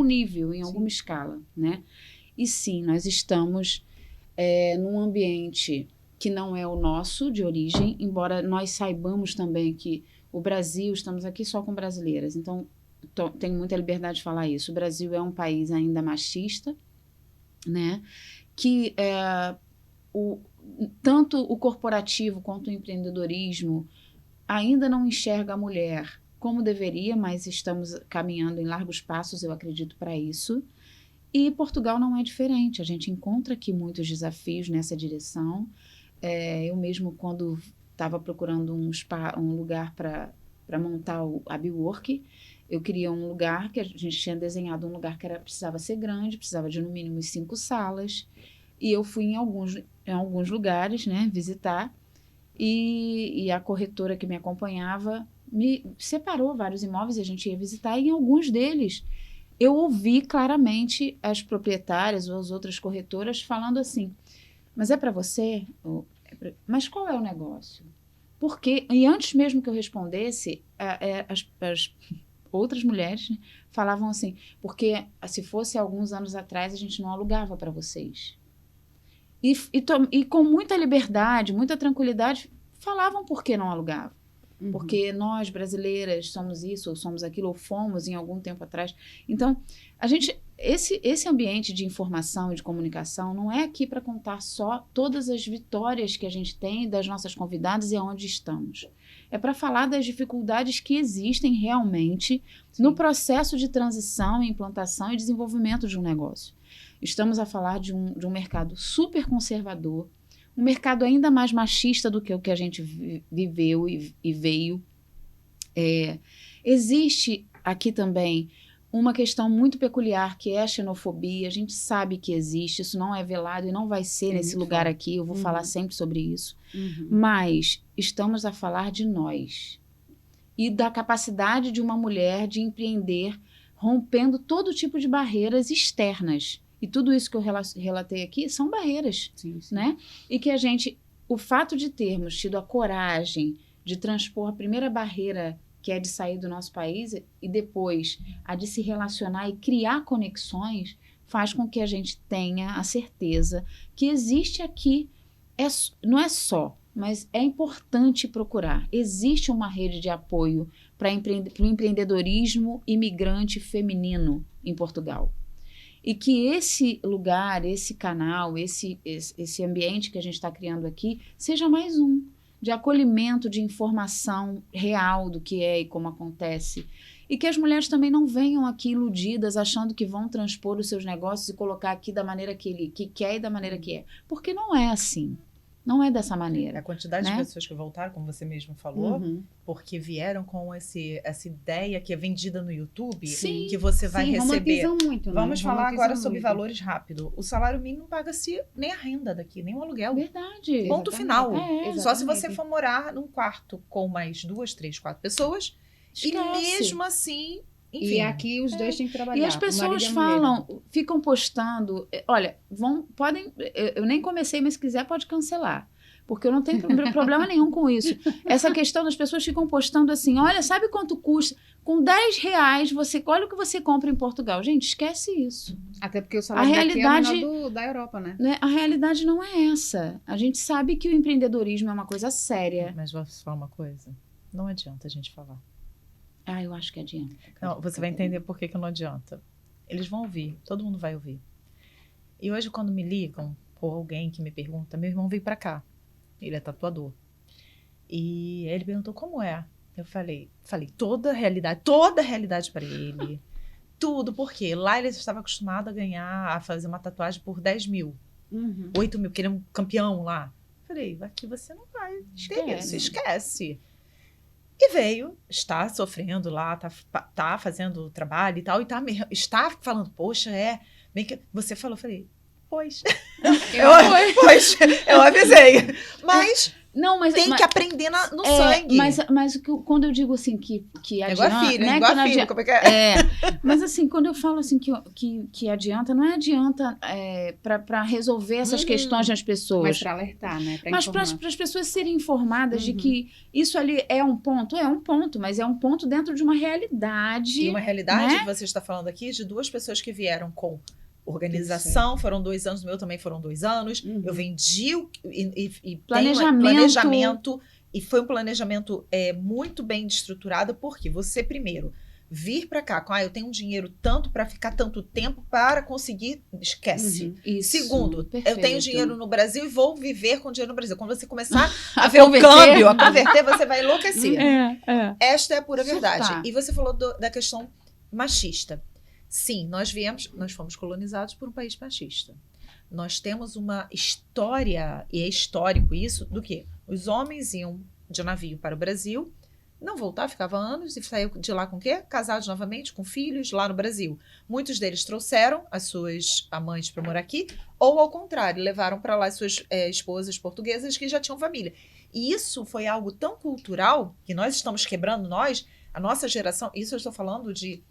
Speaker 1: nível, em alguma escala, né? E sim, nós estamos num ambiente que não é o nosso, de origem, embora nós saibamos também que o Brasil, estamos aqui só com brasileiras, então tenho muita liberdade de falar isso. O Brasil é um país ainda machista, né? Que tanto o corporativo quanto o empreendedorismo ainda não enxerga a mulher como deveria, mas estamos caminhando em largos passos, eu acredito, para isso. E Portugal não é diferente. A gente encontra aqui muitos desafios nessa direção. Eu mesmo, quando estava procurando um lugar para montar a Biwork, eu queria um lugar que a gente tinha desenhado, um lugar que precisava ser grande, precisava de no mínimo 5 salas. E eu fui em alguns lugares, né, visitar, e a corretora que me acompanhava me separou vários imóveis e a gente ia visitar, e em alguns deles eu ouvi claramente as proprietárias ou as outras corretoras falando assim, mas é para você? Mas qual é o negócio? Porque, e antes mesmo que eu respondesse, as outras mulheres, né, falavam assim, porque se fosse alguns anos atrás a gente não alugava para vocês. E com muita liberdade, muita tranquilidade, falavam por que não alugavam. Uhum. Porque nós, brasileiras, somos isso, ou somos aquilo, ou fomos em algum tempo atrás. Então, esse ambiente de informação e de comunicação não é aqui para contar só todas as vitórias que a gente tem das nossas convidadas e aonde estamos. É para falar das dificuldades que existem realmente no processo de transição, implantação e desenvolvimento de um negócio. Estamos a falar de um mercado super conservador, um mercado ainda mais machista do que o que a gente viveu e veio. Existe aqui também uma questão muito peculiar, que é a xenofobia. A gente sabe que existe, isso não é velado e não vai ser nesse lugar aqui, eu vou falar sempre sobre isso. Mas estamos a falar de nós e da capacidade de uma mulher de empreender, rompendo todo tipo de barreiras externas. E tudo isso que eu relatei aqui são barreiras, né? E que o fato de termos tido a coragem de transpor a primeira barreira, que é de sair do nosso país, e depois a de se relacionar e criar conexões, faz com que a gente tenha a certeza que existe aqui, não é só, mas é importante procurar. Existe uma rede de apoio para o empreendedorismo imigrante feminino em Portugal. E que esse lugar, esse canal, esse ambiente que a gente está criando aqui, seja mais um de acolhimento, de informação real do que é e como acontece. E que as mulheres também não venham aqui iludidas, achando que vão transpor os seus negócios e colocar aqui da maneira que quer e da maneira que é. Porque não é assim. Não é dessa maneira.
Speaker 2: A quantidade de pessoas que voltaram, como você mesmo falou, porque vieram com essa ideia que é vendida no YouTube, que você vai receber.
Speaker 3: Muito, né?
Speaker 2: Vamos falar agora sobre valores rápido. O salário mínimo paga-se nem a renda daqui, nem o aluguel.
Speaker 1: Verdade.
Speaker 2: Ponto final. Só se você
Speaker 3: Exatamente.
Speaker 2: for morar num quarto com mais 2, 3, 4 pessoas.
Speaker 1: Esquece.
Speaker 2: E mesmo assim, enfim.
Speaker 3: E aqui os dois têm que trabalhar.
Speaker 1: E as pessoas ficam postando, olha, podem, eu nem comecei, mas se quiser pode cancelar, porque eu não tenho problema nenhum com isso. Essa questão das pessoas ficam postando assim, olha, sabe quanto custa? Com R$10, olha o que você compra em Portugal. Gente, esquece isso.
Speaker 3: Até porque o salário daqui é o menor da Europa, né?
Speaker 1: A realidade não é essa. A gente sabe que o empreendedorismo é uma coisa séria.
Speaker 2: Mas vou falar uma coisa, não adianta a gente falar.
Speaker 1: Eu acho que adianta.
Speaker 2: Não, você vai entender por que não adianta. Eles vão ouvir, todo mundo vai ouvir. E hoje, quando me ligam, ou alguém que me pergunta, meu irmão veio pra cá, ele é tatuador. E ele perguntou como é. Eu falei toda a realidade para ele. Tudo, porque lá ele estava acostumado a fazer uma tatuagem por 10 mil, 8 mil, porque ele é um campeão lá. Eu falei, aqui você não vai ter isso, esquece. E veio, está sofrendo lá, tá fazendo o trabalho e tal, e está falando, poxa, bem que você falou, eu falei, pois. Eu avisei. Mas
Speaker 1: não, mas
Speaker 2: tem que aprender no sangue.
Speaker 1: Mas quando eu digo assim que adianta...
Speaker 2: Igual a filha,
Speaker 1: né,
Speaker 2: igual a filha, como é que é?
Speaker 1: Mas assim, quando eu falo assim que adianta, não é adianta para resolver essas questões das pessoas.
Speaker 3: Mas para alertar, né?
Speaker 1: Mas para as pessoas serem informadas de que isso ali é um ponto, mas é um ponto dentro de uma realidade.
Speaker 2: E uma realidade,
Speaker 1: né?
Speaker 2: você está falando aqui, de 2 pessoas que vieram com organização, foram 2 anos, o meu também foram 2 anos. Eu vendi e planejamento, e foi um planejamento muito bem estruturado, porque você primeiro vir para cá com, eu tenho um dinheiro tanto para ficar tanto tempo para conseguir, esquece.
Speaker 1: Isso,
Speaker 2: segundo,
Speaker 1: perfeito.
Speaker 2: Eu tenho dinheiro no Brasil e vou viver com dinheiro no Brasil. Quando você começar a ver o câmbio, a converter, você vai enlouquecer. Esta é a pura verdade. E você falou da questão machista. Sim, nós fomos colonizados por um país machista. Nós temos uma história, e é histórico isso, do que os homens iam de navio para o Brasil, não voltavam, ficavam anos e saíam de lá com o quê? Casados novamente, com filhos, lá no Brasil. Muitos deles trouxeram as suas amantes para morar aqui, ou ao contrário, levaram para lá as suas esposas portuguesas que já tinham família. E isso foi algo tão cultural que nós estamos quebrando, a nossa geração, isso eu estou falando de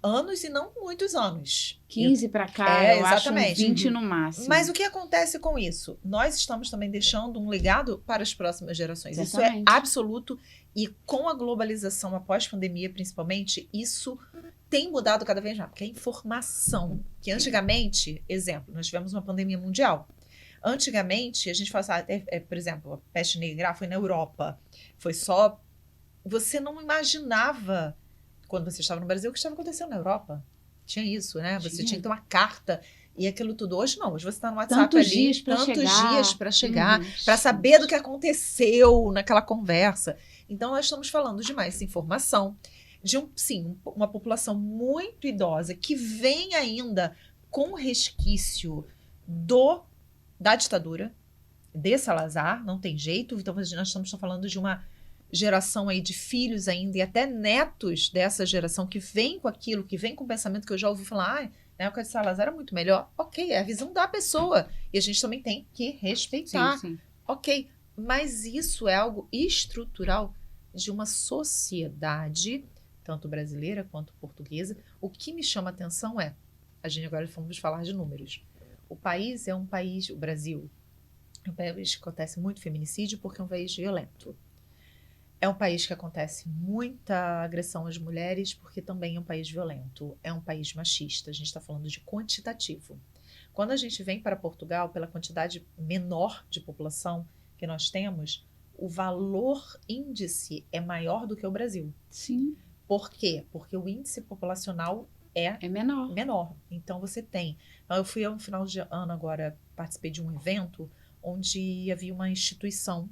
Speaker 2: anos e não muitos anos.
Speaker 1: 15 para cá, eu
Speaker 2: exatamente.
Speaker 1: acho 20 no máximo.
Speaker 2: Mas o que acontece com isso? Nós estamos também deixando um legado para as próximas gerações.
Speaker 1: Exatamente.
Speaker 2: Isso é absoluto. E com a globalização após pandemia, principalmente, isso tem mudado cada vez mais. Porque a informação, que antigamente, exemplo, nós tivemos uma pandemia mundial. Antigamente, a gente fala assim, por exemplo, a peste negra foi na Europa. Foi só... Você não imaginava... Quando você estava no Brasil, o que estava acontecendo na Europa? Tinha isso, né? Você tinha que ter uma carta e aquilo tudo. Hoje não, hoje você está no WhatsApp
Speaker 1: tantos
Speaker 2: ali,
Speaker 1: dias para chegar,
Speaker 2: para saber do que aconteceu naquela conversa. Então, nós estamos falando de mais informação, de uma população muito idosa que vem ainda com resquício da ditadura, de Salazar, não tem jeito. Então, nós estamos falando de uma geração aí de filhos ainda e até netos dessa geração que vem com aquilo, que vem com o pensamento que eu já ouvi falar, na época de Salazar era muito melhor. Ok, é a visão da pessoa. E a gente também tem que respeitar.
Speaker 3: Sim.
Speaker 2: Ok, mas isso é algo estrutural de uma sociedade, tanto brasileira quanto portuguesa. O que me chama a atenção a gente agora vamos falar de números. O Brasil, é um país que acontece muito feminicídio porque é um país violento. É um país que acontece muita agressão às mulheres porque também é um país violento. É um país machista. A gente está falando de quantitativo. Quando a gente vem para Portugal, pela quantidade menor de população que nós temos, o valor índice é maior do que o Brasil.
Speaker 1: Sim.
Speaker 2: Por quê? Porque o índice populacional é menor. Então, você tem... Eu fui no final de ano agora, participei de um evento onde havia uma instituição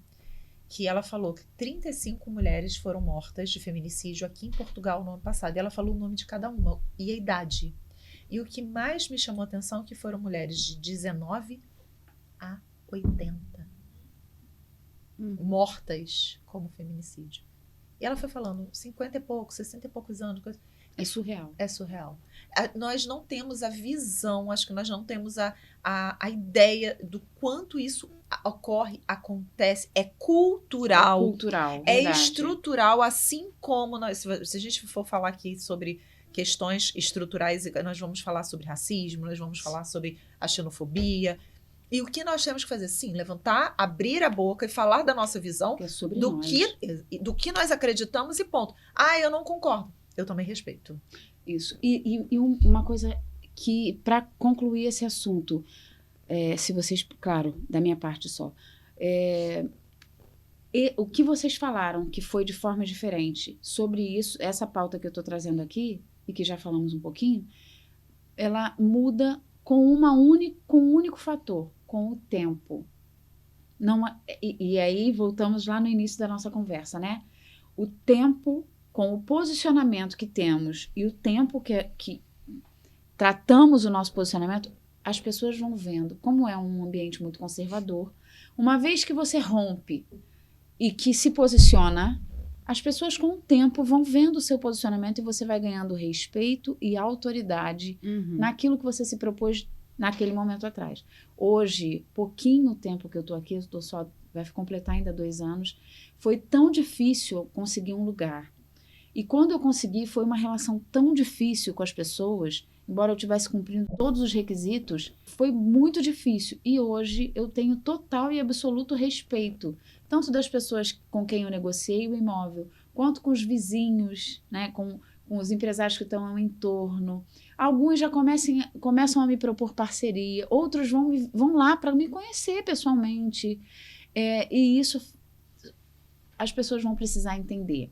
Speaker 2: que ela falou que 35 mulheres foram mortas de feminicídio aqui em Portugal no ano passado. E ela falou o nome de cada uma e a idade. E o que mais me chamou a atenção é que foram mulheres de 19 a 80 mortas como feminicídio. E ela foi falando 50 e poucos, 60 e poucos anos.
Speaker 1: É surreal.
Speaker 2: É surreal. Nós não temos a visão, acho que nós não temos a ideia do quanto isso ocorre, acontece, é cultural.
Speaker 1: Cultural,
Speaker 2: é
Speaker 1: verdade.
Speaker 2: estrutural, assim como se a gente for falar aqui sobre questões estruturais, nós vamos falar sobre racismo, nós vamos falar sobre a xenofobia. E o que nós temos que fazer? Sim, levantar, abrir a boca e falar da nossa visão, do que nós acreditamos e ponto. Eu não concordo. Eu também respeito.
Speaker 1: Isso. E uma coisa que, para concluir esse assunto, se vocês, claro, da minha parte só, o que vocês falaram, que foi de forma diferente, sobre isso, essa pauta que eu estou trazendo aqui, e que já falamos um pouquinho, ela muda com um único fator, com o tempo. E aí voltamos lá no início da nossa conversa, né? O tempo, com o posicionamento que temos e o tempo que tratamos o nosso posicionamento, as pessoas vão vendo como é um ambiente muito conservador. Uma vez que você rompe e que se posiciona,
Speaker 4: as pessoas com o tempo vão vendo o seu posicionamento e você vai ganhando respeito e autoridade naquilo que você se propôs naquele momento atrás. Hoje, pouquinho tempo que eu estou aqui, vai completar ainda 2 anos, foi tão difícil conseguir um lugar. E quando eu consegui, foi uma relação tão difícil com as pessoas, embora eu estivesse cumprindo todos os requisitos, foi muito difícil. E hoje eu tenho total e absoluto respeito, tanto das pessoas com quem eu negociei o imóvel, quanto com os vizinhos, né, com os empresários que estão ao entorno. Alguns já começam a me propor parceria, outros vão lá para me conhecer pessoalmente. E isso as pessoas vão precisar entender.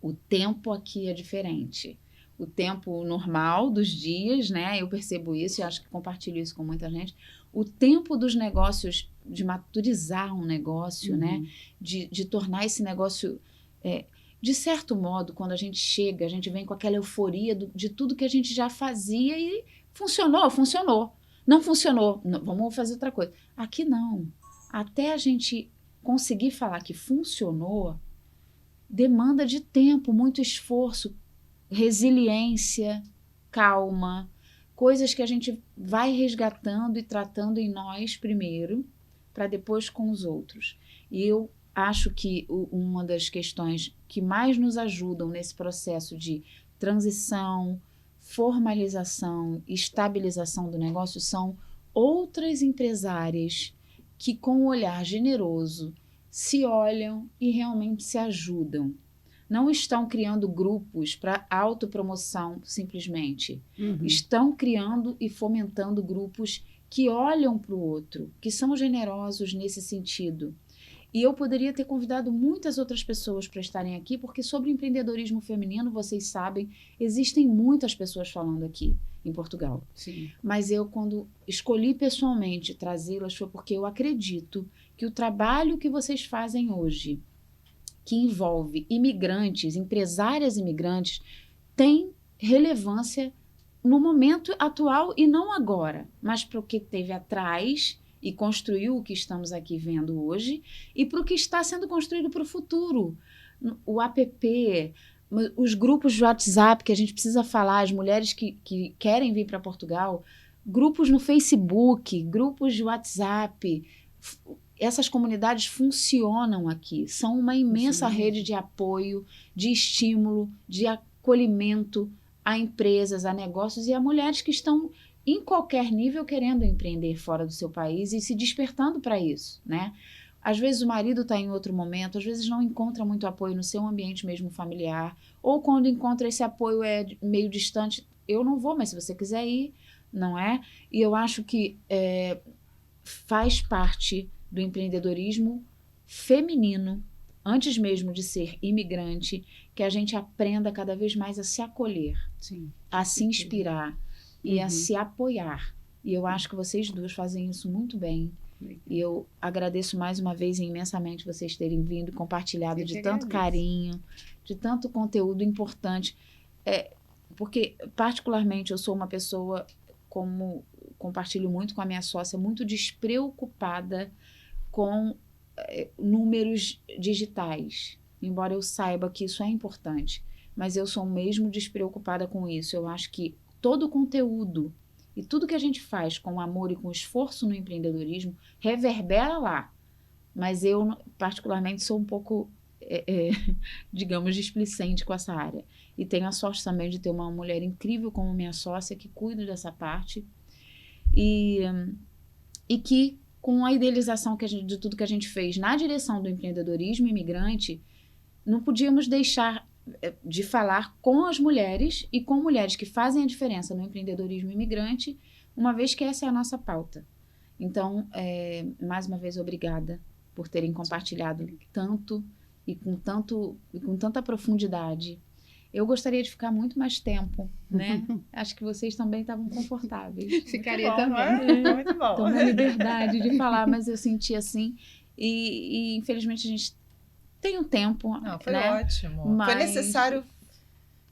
Speaker 4: O tempo aqui é diferente. O tempo normal dos dias, né? Eu percebo isso e acho que compartilho isso com muita gente. O tempo dos negócios, de maturizar um negócio, né? De tornar esse negócio... de certo modo, quando a gente chega, a gente vem com aquela euforia de tudo que a gente já fazia e funcionou. Não funcionou, vamos fazer outra coisa. Aqui não. Até a gente conseguir falar que funcionou, demanda de tempo, muito esforço, resiliência, calma, coisas que a gente vai resgatando e tratando em nós primeiro, para depois com os outros. E eu acho que uma das questões que mais nos ajudam nesse processo de transição, formalização, estabilização do negócio são outras empresárias que, com um olhar generoso, se olham e realmente se ajudam. Não estão criando grupos para autopromoção, simplesmente. Estão criando e fomentando grupos que olham para o outro, que são generosos nesse sentido. E eu poderia ter convidado muitas outras pessoas para estarem aqui, porque sobre empreendedorismo feminino, vocês sabem, existem muitas pessoas falando aqui em Portugal.
Speaker 3: Sim.
Speaker 4: Mas eu, quando escolhi pessoalmente trazê-las, foi porque eu acredito que o trabalho que vocês fazem hoje, que envolve imigrantes, empresárias imigrantes, tem relevância no momento atual e não agora, mas para o que teve atrás e construiu o que estamos aqui vendo hoje e para o que está sendo construído para o futuro. O app, os grupos de WhatsApp que a gente precisa falar, as mulheres que querem vir para Portugal, grupos no Facebook, grupos de WhatsApp, essas comunidades funcionam aqui, são uma imensa rede de apoio, de estímulo, de acolhimento a empresas, a negócios e a mulheres que estão em qualquer nível querendo empreender fora do seu país e se despertando para isso, né? Às vezes o marido está em outro momento, às vezes não encontra muito apoio no seu ambiente mesmo familiar, ou quando encontra esse apoio é meio distante, eu não vou, mas se você quiser ir, não é? E eu acho que faz parte do empreendedorismo feminino, antes mesmo de ser imigrante, que a gente aprenda cada vez mais a se acolher, a se inspirar e a se apoiar. E eu acho que vocês duas fazem isso muito bem. E eu agradeço mais uma vez imensamente vocês terem vindo e compartilhado de tanto carinho, de tanto conteúdo importante. Porque, particularmente, eu sou uma pessoa, como compartilho muito com a minha sócia, muito despreocupada com números digitais, embora eu saiba que isso é importante, mas eu sou mesmo despreocupada com isso. Eu acho que todo o conteúdo e tudo que a gente faz com amor e com esforço no empreendedorismo reverbera lá, mas eu particularmente sou um pouco, digamos, displicente com essa área, e tenho a sorte também de ter uma mulher incrível como minha sócia que cuida dessa parte e que com a idealização de tudo que a gente fez na direção do empreendedorismo imigrante, não podíamos deixar de falar com as mulheres e com mulheres que fazem a diferença no empreendedorismo imigrante, uma vez que essa é a nossa pauta. Então, mais uma vez, obrigada por terem compartilhado tanto e com tanta profundidade. Eu gostaria de ficar muito mais tempo, né? Acho que vocês também estavam confortáveis.
Speaker 3: Ficaria
Speaker 2: bom,
Speaker 3: também.
Speaker 2: Foi muito bom.
Speaker 4: Então, uma liberdade de falar, mas eu senti assim. E infelizmente, a gente tem um tempo.
Speaker 2: Não, foi
Speaker 4: né?
Speaker 2: ótimo.
Speaker 4: Mas,
Speaker 2: foi necessário.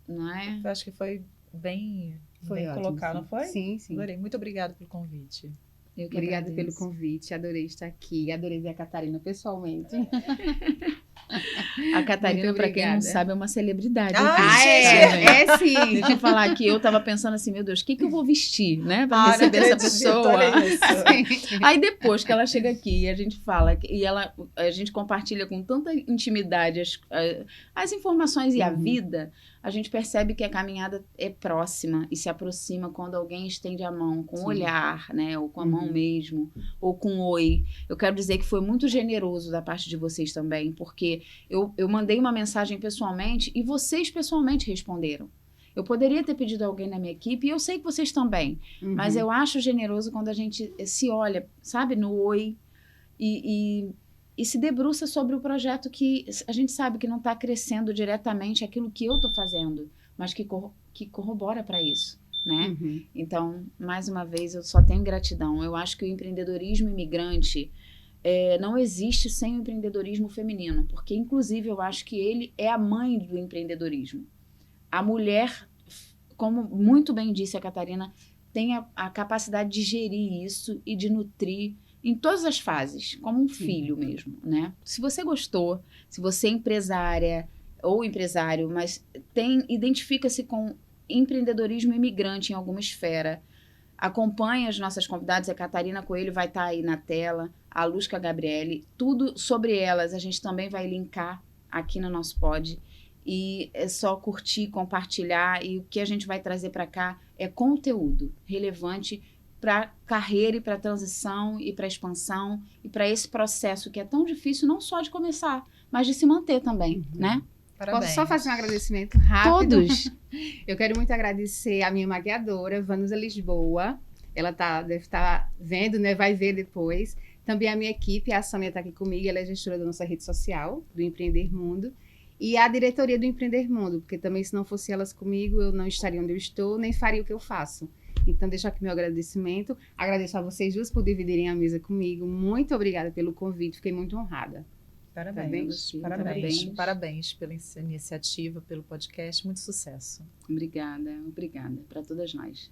Speaker 4: Não é?
Speaker 2: Eu acho que foi bem
Speaker 3: Ótimo,
Speaker 2: colocado, não foi?
Speaker 3: Sim, sim.
Speaker 2: Adorei. Muito obrigada pelo convite.
Speaker 4: Eu que
Speaker 3: Obrigada
Speaker 4: agradeço.
Speaker 3: pelo convite, adorei estar aqui, adorei ver a Catarina pessoalmente.
Speaker 4: A Catarina,
Speaker 3: Muito
Speaker 4: para quem não
Speaker 3: obrigada.
Speaker 4: sabe, é uma celebridade.
Speaker 2: Ah,
Speaker 4: aqui,
Speaker 2: gente!
Speaker 4: tá, gente?
Speaker 3: É sim.
Speaker 4: Deixa eu falar aqui, eu tava pensando assim, meu Deus, o que eu vou vestir, né? Pra
Speaker 2: Ah, não
Speaker 4: receber essa
Speaker 2: acredito,
Speaker 4: pessoa.
Speaker 2: olha isso.
Speaker 4: Aí depois que ela chega aqui e a gente fala, e a gente compartilha com tanta intimidade as informações e a vida, a gente percebe que a caminhada é próxima e se aproxima quando alguém estende a mão com o olhar, né? Ou com a mão mesmo, ou com oi. Eu quero dizer que foi muito generoso da parte de vocês também, porque eu mandei uma mensagem pessoalmente e vocês pessoalmente responderam. Eu poderia ter pedido a alguém na minha equipe, e eu sei que vocês também, mas eu acho generoso quando a gente se olha, sabe, no oi e se debruça sobre o projeto que a gente sabe que não está crescendo diretamente aquilo que eu estou fazendo, mas que corrobora para isso, né? Então, mais uma vez, eu só tenho gratidão. Eu acho que o empreendedorismo imigrante não existe sem o empreendedorismo feminino, porque, inclusive, eu acho que ele é a mãe do empreendedorismo. A mulher, como muito bem disse a Catarina, tem a capacidade de gerir isso e de nutrir em todas as fases, como um filho mesmo, né? Se você gostou, se você é empresária ou empresário, mas identifica-se com empreendedorismo imigrante em alguma esfera, acompanhe as nossas convidadas, a Catarina Coelho vai estar aí na tela, a Luzca Gabriele, tudo sobre elas a gente também vai linkar aqui no nosso pod. E é só curtir, compartilhar, e o que a gente vai trazer para cá é conteúdo relevante para carreira e para transição e para expansão e para esse processo que é tão difícil não só de começar, mas de se manter também, né?
Speaker 2: Parabéns.
Speaker 3: Posso só fazer um agradecimento rápido?
Speaker 4: Todos.
Speaker 3: Eu quero muito agradecer a minha maquiadora, Vanusa Lisboa. Ela deve estar vendo, né? Vai ver depois. Também a minha equipe, a Sâmia está aqui comigo, ela é gestora da nossa rede social, do Empreender Mundo. E a diretoria do Empreender Mundo, porque também se não fosse elas comigo, eu não estaria onde eu estou, nem faria o que eu faço. Então, deixo aqui meu agradecimento. Agradeço a vocês duas por dividirem a mesa comigo. Muito obrigada pelo convite, fiquei muito honrada.
Speaker 2: Parabéns.
Speaker 4: Tá bem?
Speaker 2: Parabéns.
Speaker 4: Parabéns.
Speaker 2: Parabéns pela iniciativa, pelo podcast. Muito sucesso.
Speaker 4: Obrigada para todas nós.